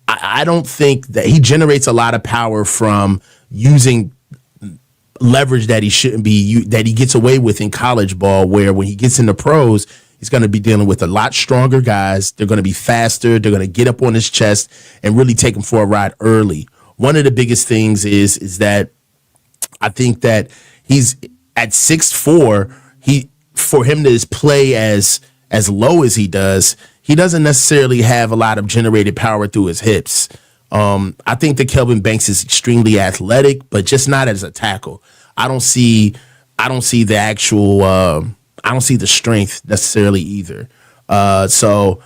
I don't think that he generates a lot of power from using leverage that he shouldn't be, that he gets away with in college ball, where when he gets into pros, he's going to be dealing with a lot stronger guys. They're going to be faster. They're going to get up on his chest and really take him for a ride early. One of the biggest things is that I think that he's at 6'4", for him to play as as low as he does, he doesn't necessarily have a lot of generated power through his hips. I think that Kelvin Banks is extremely athletic, but just not as a tackle. I don't see the actual. I don't see the strength necessarily either. So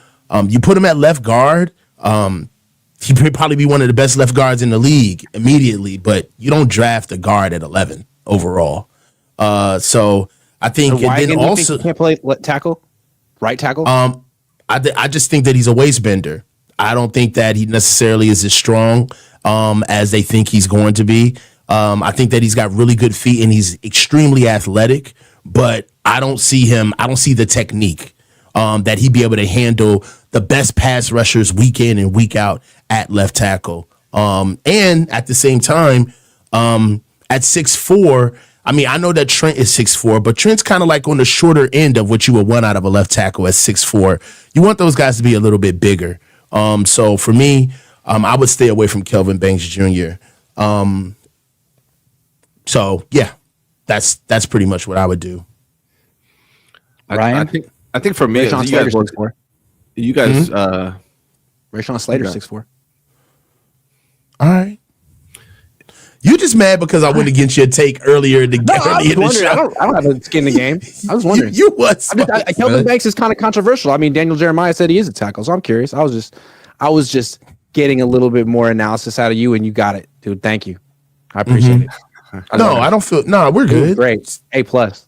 you put him at left guard. He'd probably be one of the best left guards in the league immediately, but you don't draft a guard at 11 overall. So I think, Why and then again do you also think he can't play tackle, right tackle. I just think that he's a waist bender. I don't think that he necessarily is as strong as they think he's going to be. I think that he's got really good feet and he's extremely athletic, but I don't see the technique that he'd be able to handle the best pass rushers week in and week out at left tackle. And at the same time, at 6'4", I mean, I know that Trent is 6'4", but Trent's kind of like on the shorter end of what you would want out of a left tackle at 6'4". You want those guys to be a little bit bigger. So for me, I would stay away from Kelvin Banks Jr. So yeah, that's pretty much what I would do. Ryan? I think for me, Rashawn Slater's 6'4". you guys, Rashawn Slater 6'4". All right. You just mad because I went against your take earlier in the, early in the show. I don't have a skin in the game. I was wondering. You was. Kelvin Banks is kind of controversial. I mean, Daniel Jeremiah said he is a tackle, so I'm curious. I was just getting a little bit more analysis out of you, and you got it, dude. Thank you. I appreciate it. I don't feel. No, we're good. Great. A+. What?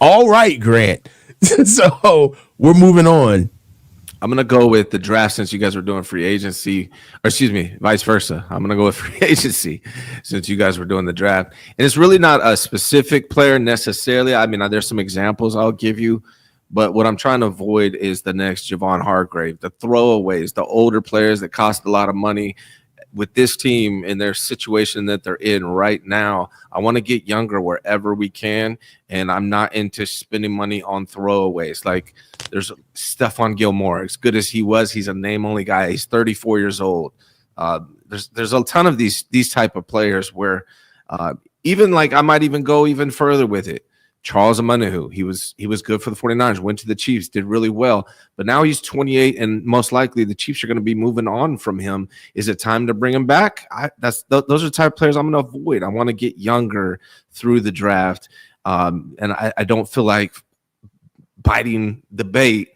All right, Grant. So we're moving on. I'm gonna go with the draft since you guys were doing free agency, or excuse me, vice versa. I'm gonna go with free agency since you guys were doing the draft. And it's really not a specific player necessarily. I mean, there's some examples I'll give you, but what I'm trying to avoid is the next Javon Hargrave, the throwaways, the older players that cost a lot of money. With this team and their situation that they're in right now, I want to get younger wherever we can, and I'm not into spending money on throwaways. Like there's Stephon Gilmore, as good as he was, he's a name-only guy. He's 34 years old. There's a ton of these type of players where even like I might even go even further with it. Charles Omenihu, he was good for the 49ers, went to the Chiefs, did really well, but now he's 28 and most likely the Chiefs are going to be moving on from him. Is it time to bring him back? Those are the type of players I'm going to avoid. I want to get younger through the draft, and I don't feel like biting the bait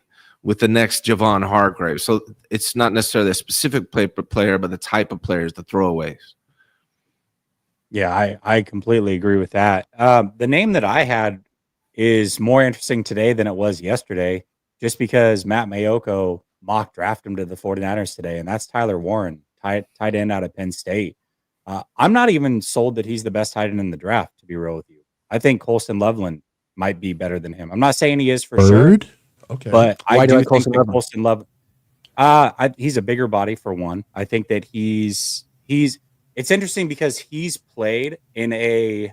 with the next Javon Hargrave. So it's not necessarily a specific player, but the type of players, the throwaways. Yeah, I completely agree with that. The name that I had is more interesting today than it was yesterday, just because Matt Mayoko mock drafted him to the 49ers today, and that's Tyler Warren, tight end out of Penn State. I'm not even sold that he's the best tight end in the draft, to be real with you. I think Colston Loveland might be better than him. I'm not saying he is for sure. Okay. But Why I do do I think Colston that Loveland? Colston Loveland, he's a bigger body for one. I think that he's it's interesting because he's played in a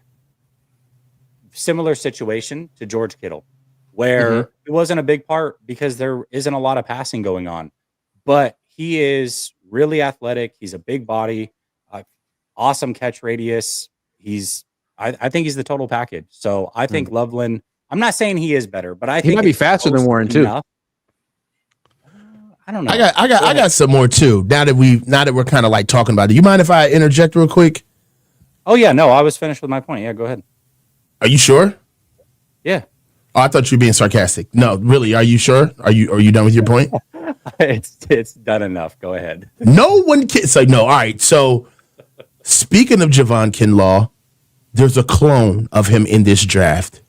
similar situation to George Kittle, where it wasn't a big part because there isn't a lot of passing going on. But he is really athletic. He's a big body, awesome catch radius. I think he's the total package. So I think Loveland, I'm not saying he is better, but I think He might be faster than Warren too. I don't know. I got some more too. Now that we're kind of like talking about it, you mind if I interject real quick? Oh yeah, no, I was finished with my point. Yeah, go ahead. Are you sure? Yeah. Oh, I thought you were being sarcastic. No, really, are you sure? Are you done with your point? It's done enough. Go ahead. No one can say no. All right. So speaking of Javon Kinlaw, there's a clone of him in this draft,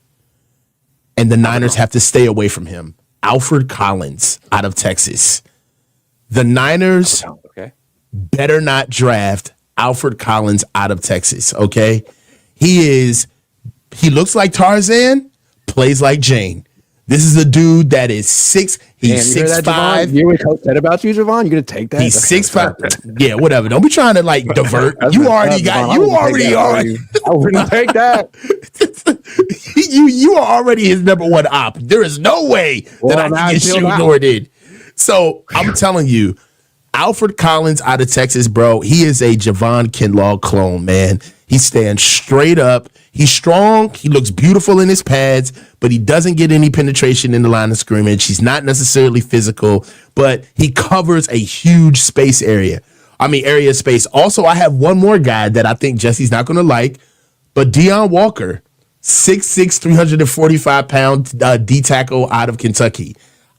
and the Niners have to stay away from him. Alfred Collins out of Texas. The Niners better not draft Alfred Collins out of Texas, okay? He looks like Tarzan, plays like Jane. This is a dude that is he's 6'5". You hear what Coach said about you, Javon? You gonna take that? He's 6'5". Yeah, whatever. Don't be trying to like divert. You already are. I wouldn't take that. You are already his number one op. There is no way that I can get shoukd nor did. So I'm telling you, Alfred Collins out of Texas, bro, he is a Javon Kinlaw clone, man. He stands straight up. He's strong. He looks beautiful in his pads, but he doesn't get any penetration in the line of scrimmage. He's not necessarily physical, but he covers a huge area of space. Also, I have one more guy that I think Jesse's not going to like, but Deion Walker, 6'6", 345-pound D tackle out of Kentucky.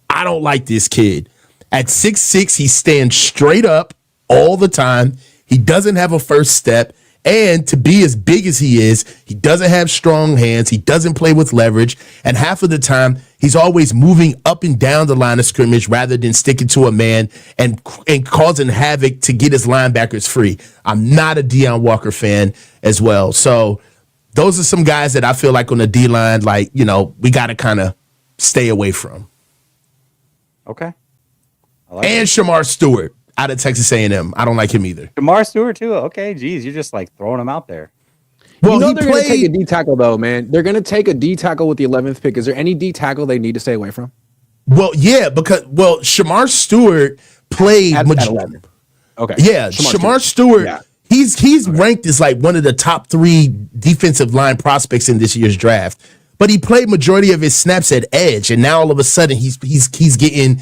I don't like this kid. At 6'6", he stands straight up all the time. He doesn't have a first step. And to be as big as he is, he doesn't have strong hands. He doesn't play with leverage. And half of the time, he's always moving up and down the line of scrimmage rather than sticking to a man and causing havoc to get his linebackers free. I'm not a Deion Walker fan as well. So those are some guys that I feel like on the D-line, we got to kind of stay away from. Okay. And Shamar Stewart out of Texas A&M. I don't like him either. Shamar Stewart too. Okay, geez, you're just like throwing him out there. Well, they're going to take a D tackle though, man. They're going to take a D tackle with the 11th pick. Is there any D tackle they need to stay away from? Well, yeah, because Shamar Stewart played at 11. Okay. Yeah, Shamar Stewart. Yeah. He's ranked as like one of the top 3 defensive line prospects in this year's draft. But he played majority of his snaps at edge, and now all of a sudden he's getting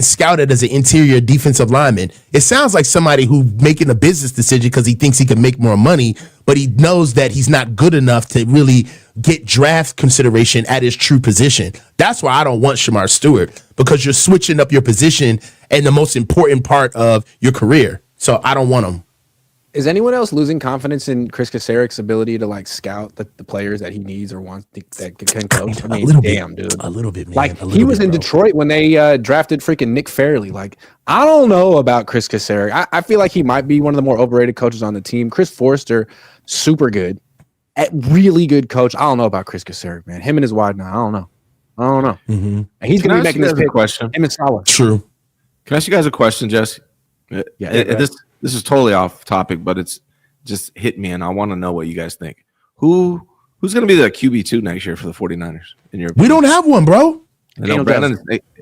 scouted as an interior defensive lineman. It sounds like somebody who's making a business decision because he thinks he can make more money, but he knows that he's not good enough to really get draft consideration at his true position. That's why I don't want Shamar Stewart, because you're switching up your position and the most important part of your career. So I don't want him. Is anyone else losing confidence in Chris Kaceric's ability to like scout the players that he needs or wants that can coach? I mean, damn, dude. A little bit, man. Like he was in Detroit when they drafted freaking Nick Fairley. Like, I don't know about Chris Kaceric. I feel like he might be one of the more overrated coaches on the team. Chris Forster, super good, really good coach. I don't know about Chris Kaceric, man. Him and his wide now. I don't know. Mm-hmm. And he's going to be making this pick. Question. Him and Salah. True. Can I ask you guys a question, Jesse? Yeah. This is totally off topic, but it's just hit me, and I want to know what you guys think. Who's going to be the QB2 next year for the 49ers? In your opinion? We don't have one, bro. Brandon,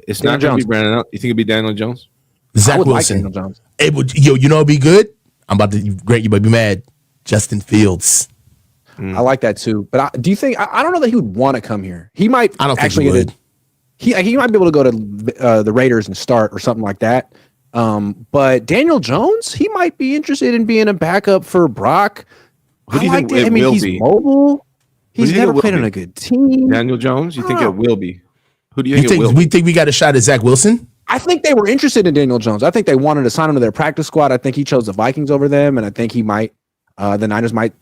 it's not going to be Brandon. You think it'd be Daniel Jones? Zach Wilson. Like Jones. You know it'd be good? I'm about to, Grant, you might be mad. Justin Fields. I like that too. But do you think, I don't know that he would want to come here. He might. I don't think he would. He might be able to go to the Raiders and start or something like that. But Daniel Jones, he might be interested in being a backup for Brock. Who do you think it will be? He's mobile. He's never played on a good team. Daniel Jones, you think it will be? Who do you think it will be? We think we got a shot at Zach Wilson? I think they were interested in Daniel Jones. I think they wanted to sign him to their practice squad. I think he chose the Vikings over them, and I think the Niners might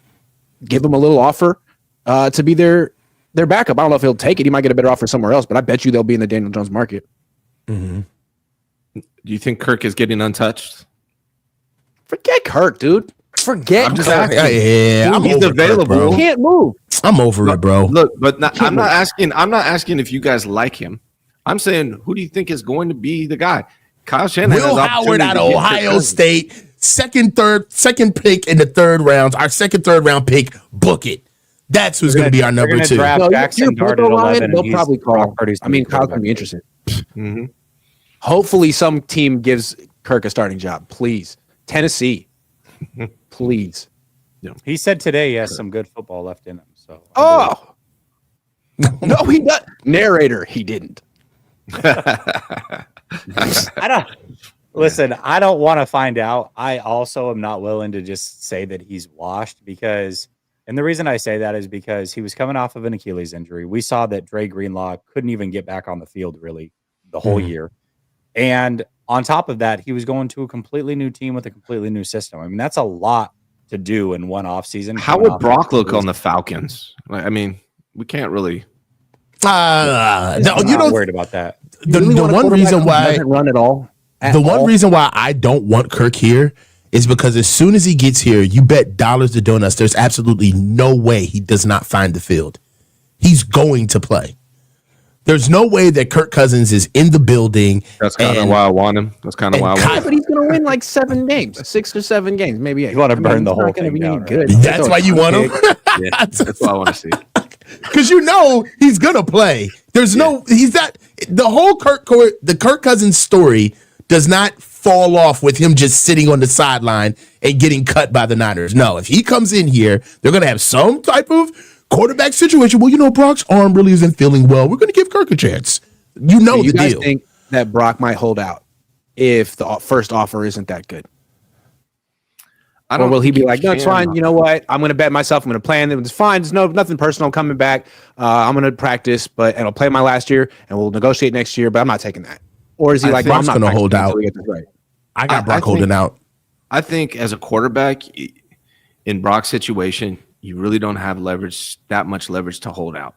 give him a little offer to be their backup. I don't know if he'll take it. He might get a better offer somewhere else, but I bet you they'll be in the Daniel Jones market. Mm-hmm. Do you think Kirk is getting untouched? Forget Kirk, dude. Forget Kirk. Yeah, he's available. He can't move. I'm over it, bro. Look, but I'm not asking if you guys like him. I'm saying, who do you think is going to be the guy? Kyle Shanahan. Will Howard out of Ohio State, second pick in the third round. Our third round pick. Book it. That's who's going to be our number 2. Draft Jackson Dart at 11. They'll probably call. I mean, Kyle's going to be interested. Mm-hmm. Hopefully, some team gives Kirk a starting job. Please, Tennessee. Please. He said today he has some good football left in him. So. No, he doesn't. Narrator, he didn't. I don't want to find out. I also am not willing to just say that he's washed because, and the reason I say that is because he was coming off of an Achilles injury. We saw that Dre Greenlaw couldn't even get back on the field really the whole year. And on top of that, he was going to a completely new team with a completely new system. I mean, that's a lot to do in one offseason. How would Brock look on the Falcons? I mean, we can't really. I'm not worried about that. The one reason why doesn't run at all. One reason why I don't want Kirk here is because as soon as he gets here, you bet dollars to donuts. There's absolutely no way he does not find the field. He's going to play. There's no way that Kirk Cousins is in the building. That's kind of why I want him. That's kind of why I want him. But he's going to win like 7 games, 6 or 7 games, maybe 8. You want to burn the whole thing down. Good. That's why you want him? Yeah, that's what I want to see. Because you know he's going to play. He's not. The whole Kirk Cousins story does not fall off with him just sitting on the sideline and getting cut by the Niners. No, if he comes in here, they're going to have some type of quarterback situation. Well, Brock's arm really isn't feeling well. We're going to give Kirk a chance. You know the deal. Think that Brock might hold out if the first offer isn't that good? Or will he be like, no, it's fine. You know what? I'm going to bet myself. I'm going to plan. It's fine. There's nothing personal coming back. I'm going to practice, and I'll play my last year, and we'll negotiate next year. But I'm not taking that. Or is he like, Brock's going to hold out? Right. I got Brock holding out. I think as a quarterback in Brock's situation, you really don't have that much leverage to hold out,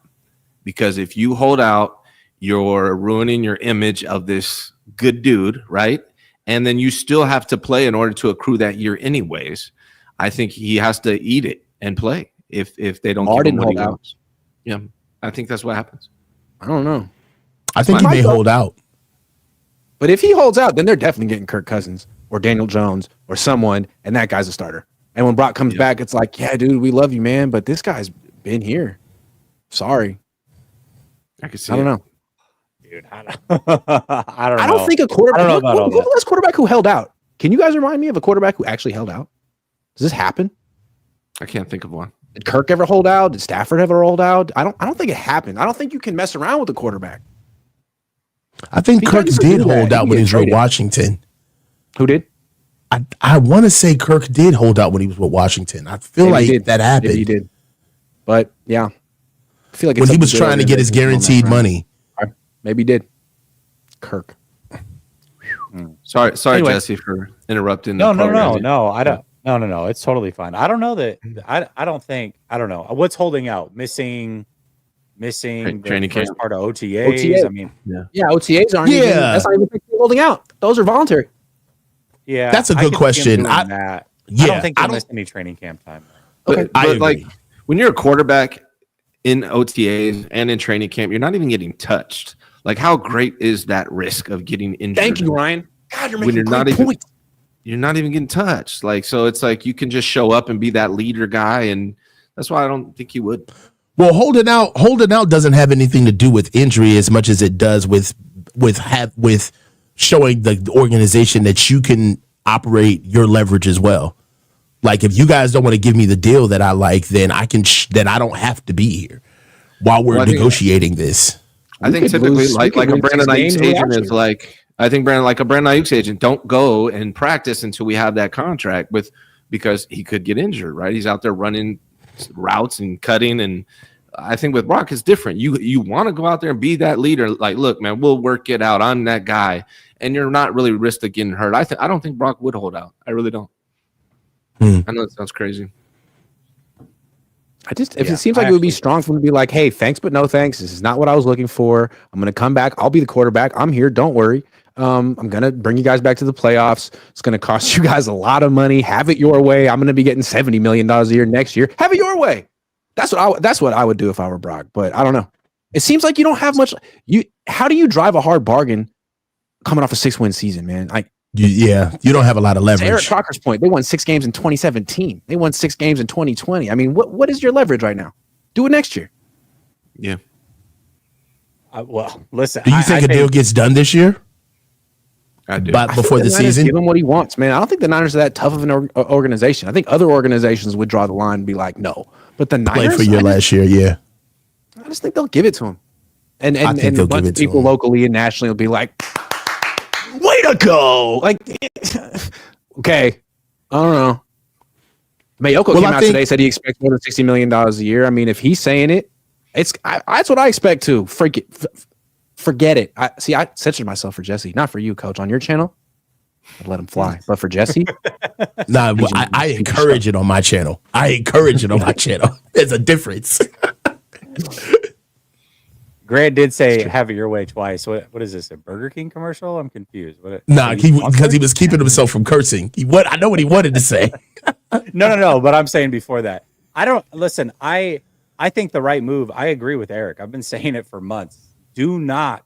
because if you hold out, you're ruining your image of this good dude, right? And then you still have to play in order to accrue that year anyways. I think he has to eat it and play if they don't give him what he wants. Yeah, I think that's what happens. I don't know. I think he may hold out. But if he holds out, then they're definitely getting Kirk Cousins or Daniel Jones or someone, and that guy's a starter. And when Brock comes back, it's like, yeah, dude, we love you, man, but this guy's been here. Sorry. I can see I don't know. Dude, I don't know. I don't think a quarterback. Who's the last quarterback who held out? Can you guys remind me of a quarterback who actually held out? Does this happen? I can't think of one. Did Kirk ever hold out? Did Stafford ever hold out? I don't think it happened. I don't think you can mess around with a quarterback. I think Kirk did hold out when he was with Washington. Who did? I want to say Kirk did hold out when he was with Washington. I feel like that happened. Maybe he did. But yeah, I feel like when he was trying to get his guaranteed money. Maybe he did. Kirk. Sorry, anyway. Jesse, for interrupting. No. I don't. No. It's totally fine. I don't know that. I don't know what's holding out. Missing training first camp. part of OTAs. I mean, OTAs aren't. Even, that's not even holding out. Those are voluntary. Yeah, that's a good question. I don't think they missed any training camp time. But like when you're a quarterback in OTAs and in training camp, you're not even getting touched. Like, how great is that risk of getting injured? Thank you, Ryan. God, you're when making you're not even getting touched. Like, so it's like you can just show up and be that leader guy, and that's why I don't think he would. Well, holding out doesn't have anything to do with injury as much as it does with showing the organization that you can operate your leverage as well. Like, if you guys don't want to give me the deal that I like, then I don't have to be here while we're negotiating this. I think typically, like a Brandon Ayuk's agent is like, I think like a Brandon Ayuk's agent, don't go and practice until we have that contract because he could get injured, right? He's out there running routes and cutting, and I think with Brock it's different. You want to go out there and be that leader. Like, look, man, we'll work it out. I'm that guy, and you're not really risk of getting hurt. I don't think Brock would hold out. I really don't. I know it sounds crazy. It seems like it would be strong for him to be like, hey, thanks, but no thanks. This is not what I was looking for. I'm going to come back. I'll be the quarterback. I'm here. Don't worry. I'm going to bring you guys back to the playoffs. It's going to cost you guys a lot of money. Have it your way. I'm going to be getting $70 million a year next year. Have it your way. That's what I would do if I were Brock, but I don't know. It seems like you don't have much. How do you drive a hard bargain coming off a 6-win season, man? You don't have a lot of leverage. To Eric Crocker's point, they won 6 games in 2017. They won 6 games in 2020. I mean, what is your leverage right now? Do it next year. Yeah. Well, listen. Do you think a deal gets done this year? I do. But before the season? Give him what he wants, man. I don't think the Niners are that tough of an organization. I think other organizations would draw the line and be like, no. But the Niners, play for your last year, yeah. I just think they'll give it to him. And a bunch of people locally and nationally will be like, way to go. Like, okay. I don't know. Mayoko came out today, said he expects more than $60 million a year. I mean, if he's saying it, that's what I expect too. Forget it. I censored myself for Jesse, not for you, Coach. On your channel, I'd let him fly. But for Jesse, I encourage it on my channel. There's a difference. Grant did say "have it your way" twice. What is this? A Burger King commercial? I'm confused. Because he was keeping himself from cursing. I know what he wanted to say. No. But I'm saying before that, I don't listen. I think the right move. I agree with Eric. I've been saying it for months. Do not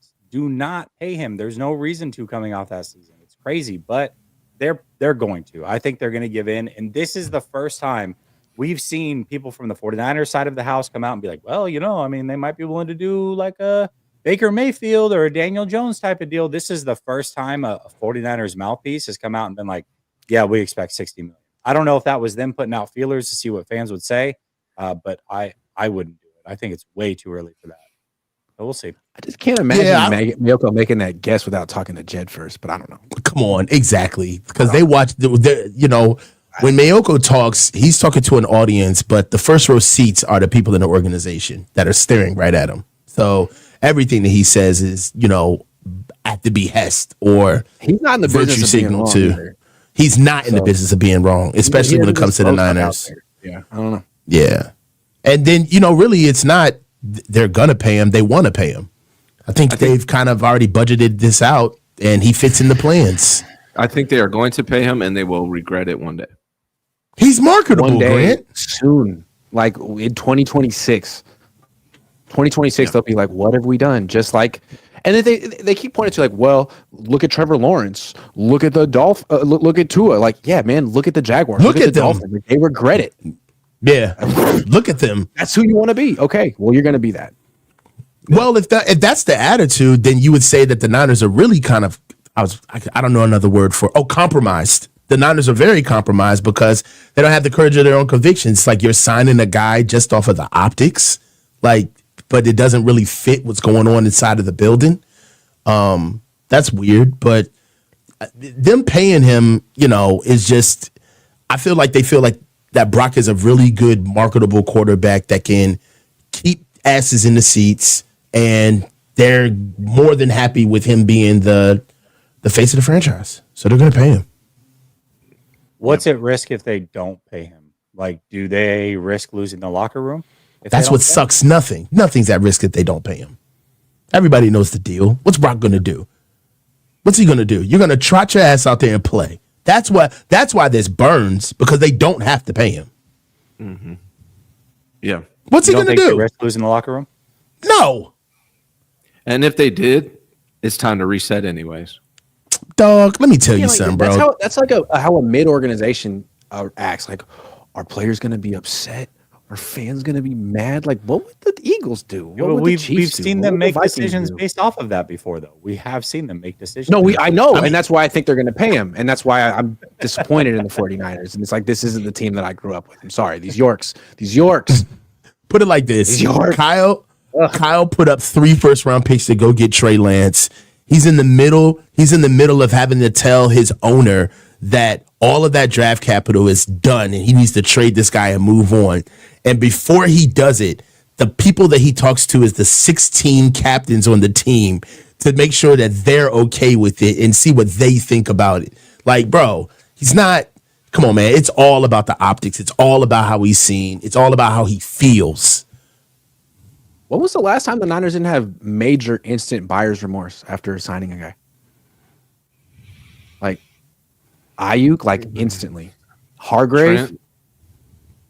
pay him. There's no reason to coming off that season. It's crazy, but they're going to. I think they're going to give in. And this is the first time we've seen people from the 49ers side of the house come out and be like, well, I mean, they might be willing to do like a Baker Mayfield or a Daniel Jones type of deal, this is the first time a 49ers mouthpiece has come out and been like, yeah, we expect 60 million. I don't know if that was them putting out feelers to see what fans would say, but I wouldn't do it. I think it's way too early for that. But we'll see. I just can't imagine Mayoko making that guess without talking to Jed first, but I don't know. Come on, exactly. Because they watch, when Mayoko talks, he's talking to an audience, but the first row seats are the people in the organization that are staring right at him. So everything that he says is, at the behest or he's not in the business of being wrong either. He's not in the business of being wrong, especially when it comes to the Niners. Yeah, I don't know. Yeah. And then, really, it's not they're going to pay him. They want to pay him. I think they've kind of already budgeted this out, and he fits in the plans. I think they are going to pay him, and they will regret it one day. He's marketable, one day, Grant. Soon, like in 2026. 2026, they'll be like, what have we done? Just like, and then they keep pointing to like, well, look at Trevor Lawrence, look at the Dolphins, look at Tua. Like, yeah, man, look at the Jaguars, look at the them. Dolphins. Like, they regret it. Yeah, look at them. That's who you want to be. Okay, well, you're going to be that. Well, if that's the attitude, then you would say that the Niners are really kind of, I don't know another word for, compromised. The Niners are very compromised because they don't have the courage of their own convictions. It's like you're signing a guy just off of the optics, but it doesn't really fit what's going on inside of the building. That's weird, but them paying him, is just, I feel like they feel like that Brock is a really good marketable quarterback that can keep asses in the seats, and they're more than happy with him being the face of the franchise. So they're going to pay him. What's at risk if they don't pay him? Like, do they risk losing the locker room? That's what sucks. Nothing's at risk if they don't pay him. Everybody knows the deal. What's Brock going to do? What's he going to do? You're going to trot your ass out there and play. That's why this burns, because they don't have to pay him. Mm-hmm. Yeah. What's he going to do? They risk losing the locker room? No. And if they did, it's time to reset anyways. Dog, let me tell you something, bro. That's like how a mid-organization acts. Like, are players going to be upset? Are fans going to be mad? Like, what would the Eagles do? We've seen them make decisions based off of that before, though. We have seen them make decisions. No, I know, and that's why I think they're going to pay him, and that's why I'm disappointed in the 49ers. And it's like, this isn't the team that I grew up with. I'm sorry, these Yorks. Put it like this: Kyle put up 3 first-round picks to go get Trey Lance. He's in the middle of having to tell his owner that all of that draft capital is done and he needs to trade this guy and move on. And before he does it, the people that he talks to is the 16 captains on the team to make sure that they're okay with it and see what they think about it. Like, bro, he's not, come on, man. It's all about the optics. It's all about how he's seen. It's all about how he feels. When was the last time the Niners didn't have major instant buyer's remorse after signing a guy? Like Ayuk, like instantly. Hargrave,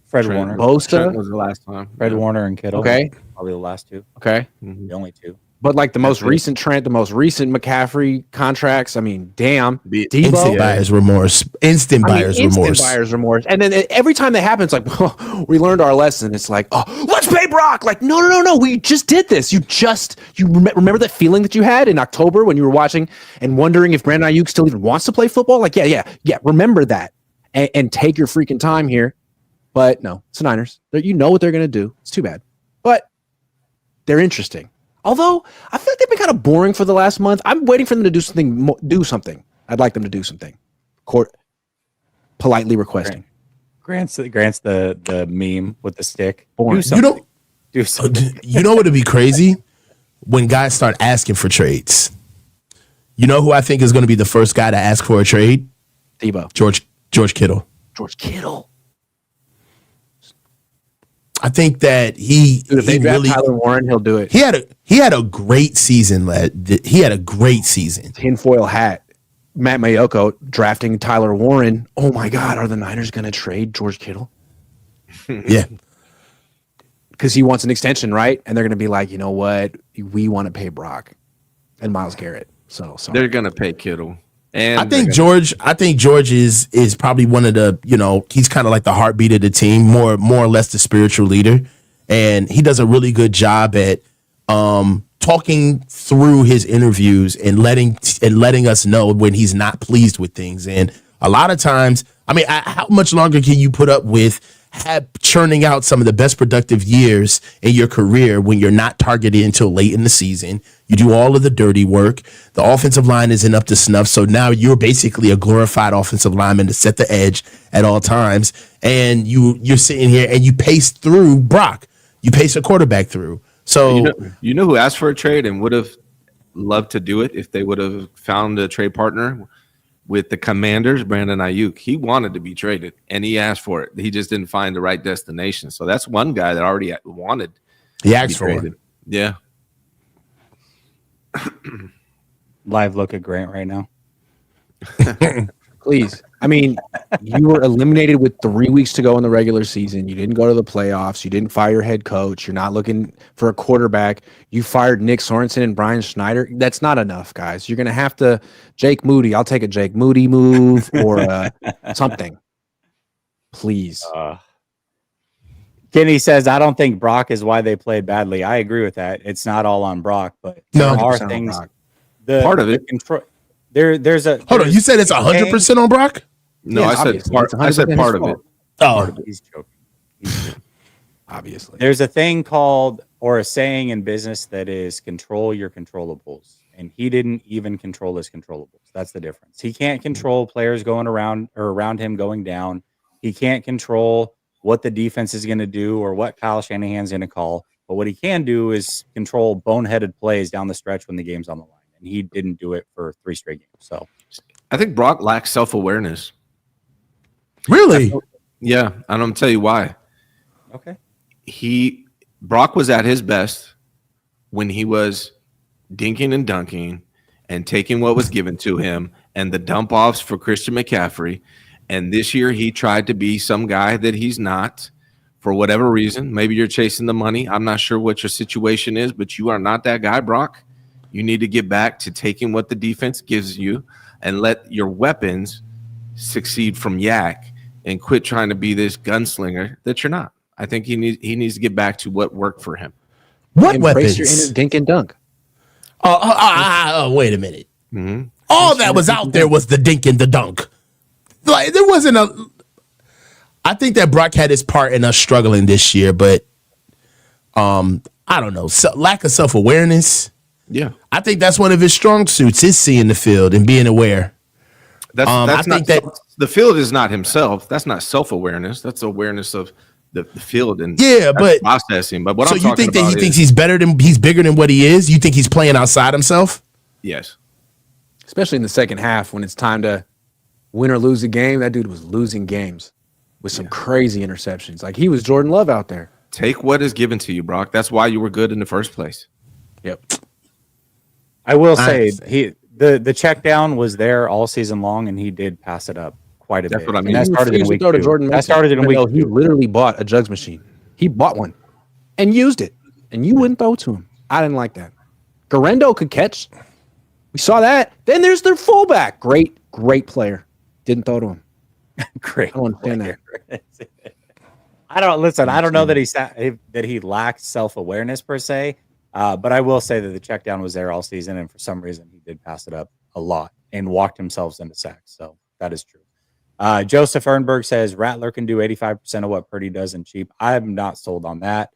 Fred Warner, Bosa was the last time. Fred Warner and Kittle. Okay, probably the last 2. Okay, the only 2. But like the most recent Trent, the most recent McCaffrey contracts. I mean, damn, instant buyer's remorse. Instant buyer's remorse. And then every time that happens, like, well, we learned our lesson. It's like, oh, let's pay Brock. Like, no. We just did this. You remember that feeling that you had in October when you were watching and wondering if Brandon Ayuk still even wants to play football? Like, yeah. Remember that and take your freaking time here. But no, it's the Niners. You know what they're going to do. It's too bad. But they're interesting. Although I feel like they've been kind of boring for the last month. I'm waiting for them to do something. I'd like them to do something. Politely requesting. Grant's the meme with the stick. Boring. Do something. You know what would be crazy? When guys start asking for trades. You know who I think is going to be the first guy to ask for a trade? Debo. George Kittle. George Kittle. I think that if they draft Tyler Warren, he'll do it. He had a great season. He had a great season. Tinfoil hat. Matt Mayoko drafting Tyler Warren. Oh my God, are the Niners going to trade George Kittle? Yeah, because he wants an extension, right? And they're going to be like, you know what? We want to pay Brock and Myles Garrett. So they're going to pay Kittle. And I think George is probably one of the, he's kind of like the heartbeat of the team, more or less the spiritual leader. And he does a really good job at talking through his interviews and letting us know when he's not pleased with things. And a lot of times, I mean, how much longer can you put up with churning out some of the best productive years in your career when you're not targeted until late in the season? You do all of the dirty work. The offensive line isn't up to snuff. So now you're basically a glorified offensive lineman to set the edge at all times. And you're sitting here and you pace through Brock. You pace a quarterback through. So you know who asked for a trade and would have loved to do it if they would have found a trade partner with the Commanders? Brandon Ayuk. He wanted to be traded and he asked for it. He just didn't find the right destination. So that's one guy that already wanted. He asked for it. Yeah. Live look at Grant right now. Please. I mean, you were eliminated with 3 weeks to go in the regular season. You didn't go to the playoffs. You didn't fire your head coach. You're not looking for a quarterback. You fired Nick Sorensen and Brian Schneider. That's not enough, guys. You're going to have to Jake Moody. I'll take a Jake Moody move or something. Please. Kenny says, I don't think Brock is why they played badly. I agree with that. It's not all on Brock, but there are things. Part of it. There's a hold on. You said it's 100% on Brock? No, I said part of it. Oh, he's joking. Obviously. There's a thing called, or a saying in business that is control your controllables. And he didn't even control his controllables. That's the difference. He can't control players going around or around him going down. He can't control what the defense is going to do or what Kyle Shanahan's going to call. But what he can do is control boneheaded plays down the stretch when the game's on the line. And he didn't do it for 3 straight games. So I think Brock lacks self-awareness. Really? Yeah, and I'm gonna tell you why. Okay. Brock was at his best when he was dinking and dunking and taking what was given to him and the dump offs for Christian McCaffrey. And this year he tried to be some guy that he's not for whatever reason. Maybe you're chasing the money. I'm not sure what your situation is, but you are not that guy, Brock. You need to get back to taking what the defense gives you and let your weapons succeed from yak and quit trying to be this gunslinger that you're not. I think he needs to get back to what worked for him. What Embrace weapons? your inner dink and dunk. Wait a minute. Mm-hmm. All that was out there was the dink and the dunk. Like there wasn't a. I think that Brock had his part in us struggling this year, but I don't know, lack of self-awareness. Yeah, I think that's one of his strong suits is seeing the field and being aware. That's not the field is not himself. That's not self-awareness. That's awareness of the field and but processing. But what so I'm you talking think that about he thinks he's bigger than what he is? You think he's playing outside himself? Yes, Especially in the second half when it's time to win or lose a game. That dude was losing games with some crazy interceptions. Like he was Jordan Love out there. take what is given to you, Brock. That's why you were good in the first place. Yep. I will say the check down was there all season long, and he did pass it up quite a bit. That's what I mean. And that started in week 2. That started in week 2. He literally bought a jugs machine. He bought one and used it, and you wouldn't throw to him. I didn't like that. Garendo could catch. We saw that. Then there's their fullback. Great player. Didn't throw to him. Great. I don't understand that. I don't know that he lacks self-awareness per se, but I will say that the check down was there all season, and for some reason he did pass it up a lot and walked himself into sacks. So that is true. Joseph Ernberg says Rattler can do 85% of what Purdy does in cheap. I'm not sold on that.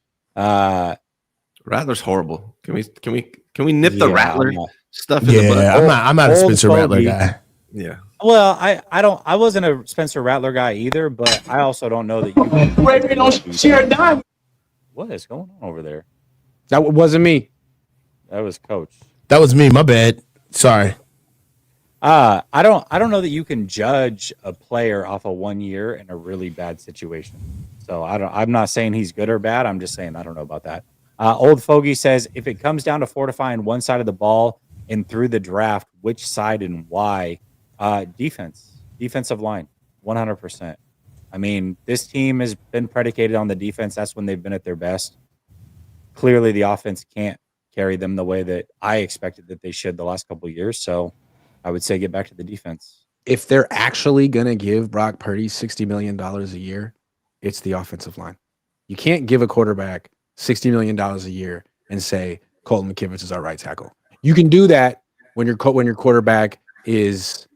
Rattler's horrible. Can we nip the Rattler stuff in the Yeah, bud? I'm not a Spencer Rattler guy. Yeah. Well, I wasn't a Spencer Rattler guy either, but I also don't know that you can. What is going on over there? That wasn't me. That was Coach. That was me. My bad. Sorry. I don't know that you can judge a player off of 1 year in a really bad situation. So I'm not saying he's good or bad. I'm just saying I don't know about that. Old Fogey says if it comes down to fortifying one side of the ball and through the draft, which side and why? Defensive line, 100%. I mean, this team has been predicated on the defense. That's when they've been at their best. Clearly, the offense can't carry them the way that I expected that they should the last couple of years. So I would say get back to the defense. If they're actually going to give Brock Purdy $60 million a year, it's the offensive line. You can't give a quarterback $60 million a year and say Colton McKivitz is our right tackle. You can do that when your quarterback is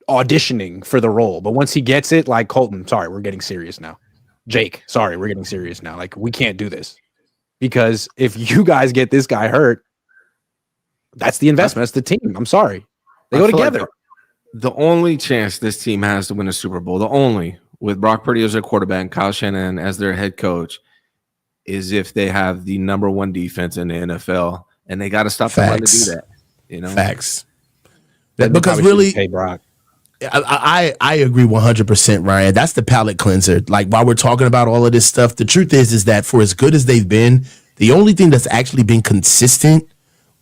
auditioning for the role, but once he gets it, like Colton, sorry, we're getting serious now. Jake, sorry, we're getting serious now. Like, we can't do this because if you guys get this guy hurt, that's the investment. That's the team. I'm sorry, they go together. Like the only chance this team has to win a Super Bowl, the only with Brock Purdy as their quarterback and Kyle Shanahan as their head coach, is if they have the number one defense in the NFL, and they got to stop trying to do that. You know, facts. Because really, pay Brock. I agree 100%, Ryan. That's the palate cleanser. Like, while we're talking about all of this stuff, the truth is that for as good as they've been, the only thing that's actually been consistent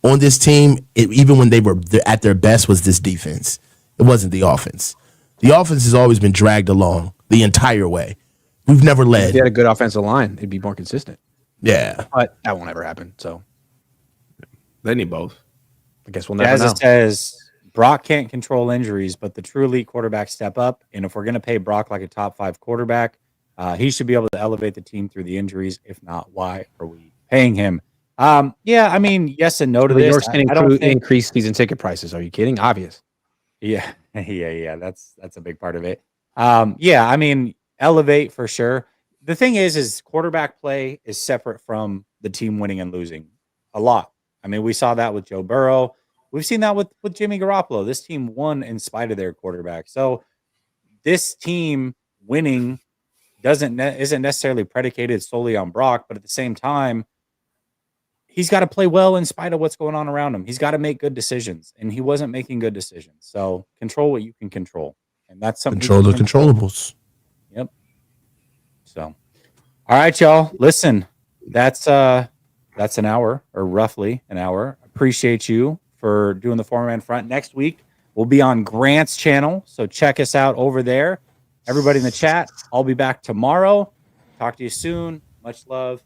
on this team, even when they were at their best, was this defense. It wasn't the offense. The offense has always been dragged along the entire way. We've never led. If they had a good offensive line, it'd be more consistent. Yeah. But that won't ever happen. So they need both. I guess we'll never As know. it says, Brock can't control injuries, but the true elite quarterbacks step up. And if we're going to pay Brock like a top 5 quarterback, he should be able to elevate the team through the injuries. If not, why are we paying him? Yeah, I mean, yes and no to this. I don't increase season ticket prices. Are you kidding? Obvious. Yeah. That's a big part of it. Yeah, I mean, elevate for sure. The thing is quarterback play is separate from the team winning and losing a lot. I mean, we saw that with Joe Burrow. We've seen that with Jimmy Garoppolo. This team won in spite of their quarterback. So this team winning isn't necessarily predicated solely on Brock, but at the same time, he's got to play well in spite of what's going on around him. He's got to make good decisions, and he wasn't making good decisions. So control what you can control, and that's something. Control the controllables. Yep. So, all right, y'all. Listen, that's an hour, or roughly an hour. Appreciate you for doing the 4-man front. Next week we'll be on Grant's channel, so check us out over there. Everybody in the chat, I'll be back tomorrow. Talk to you soon. Much love.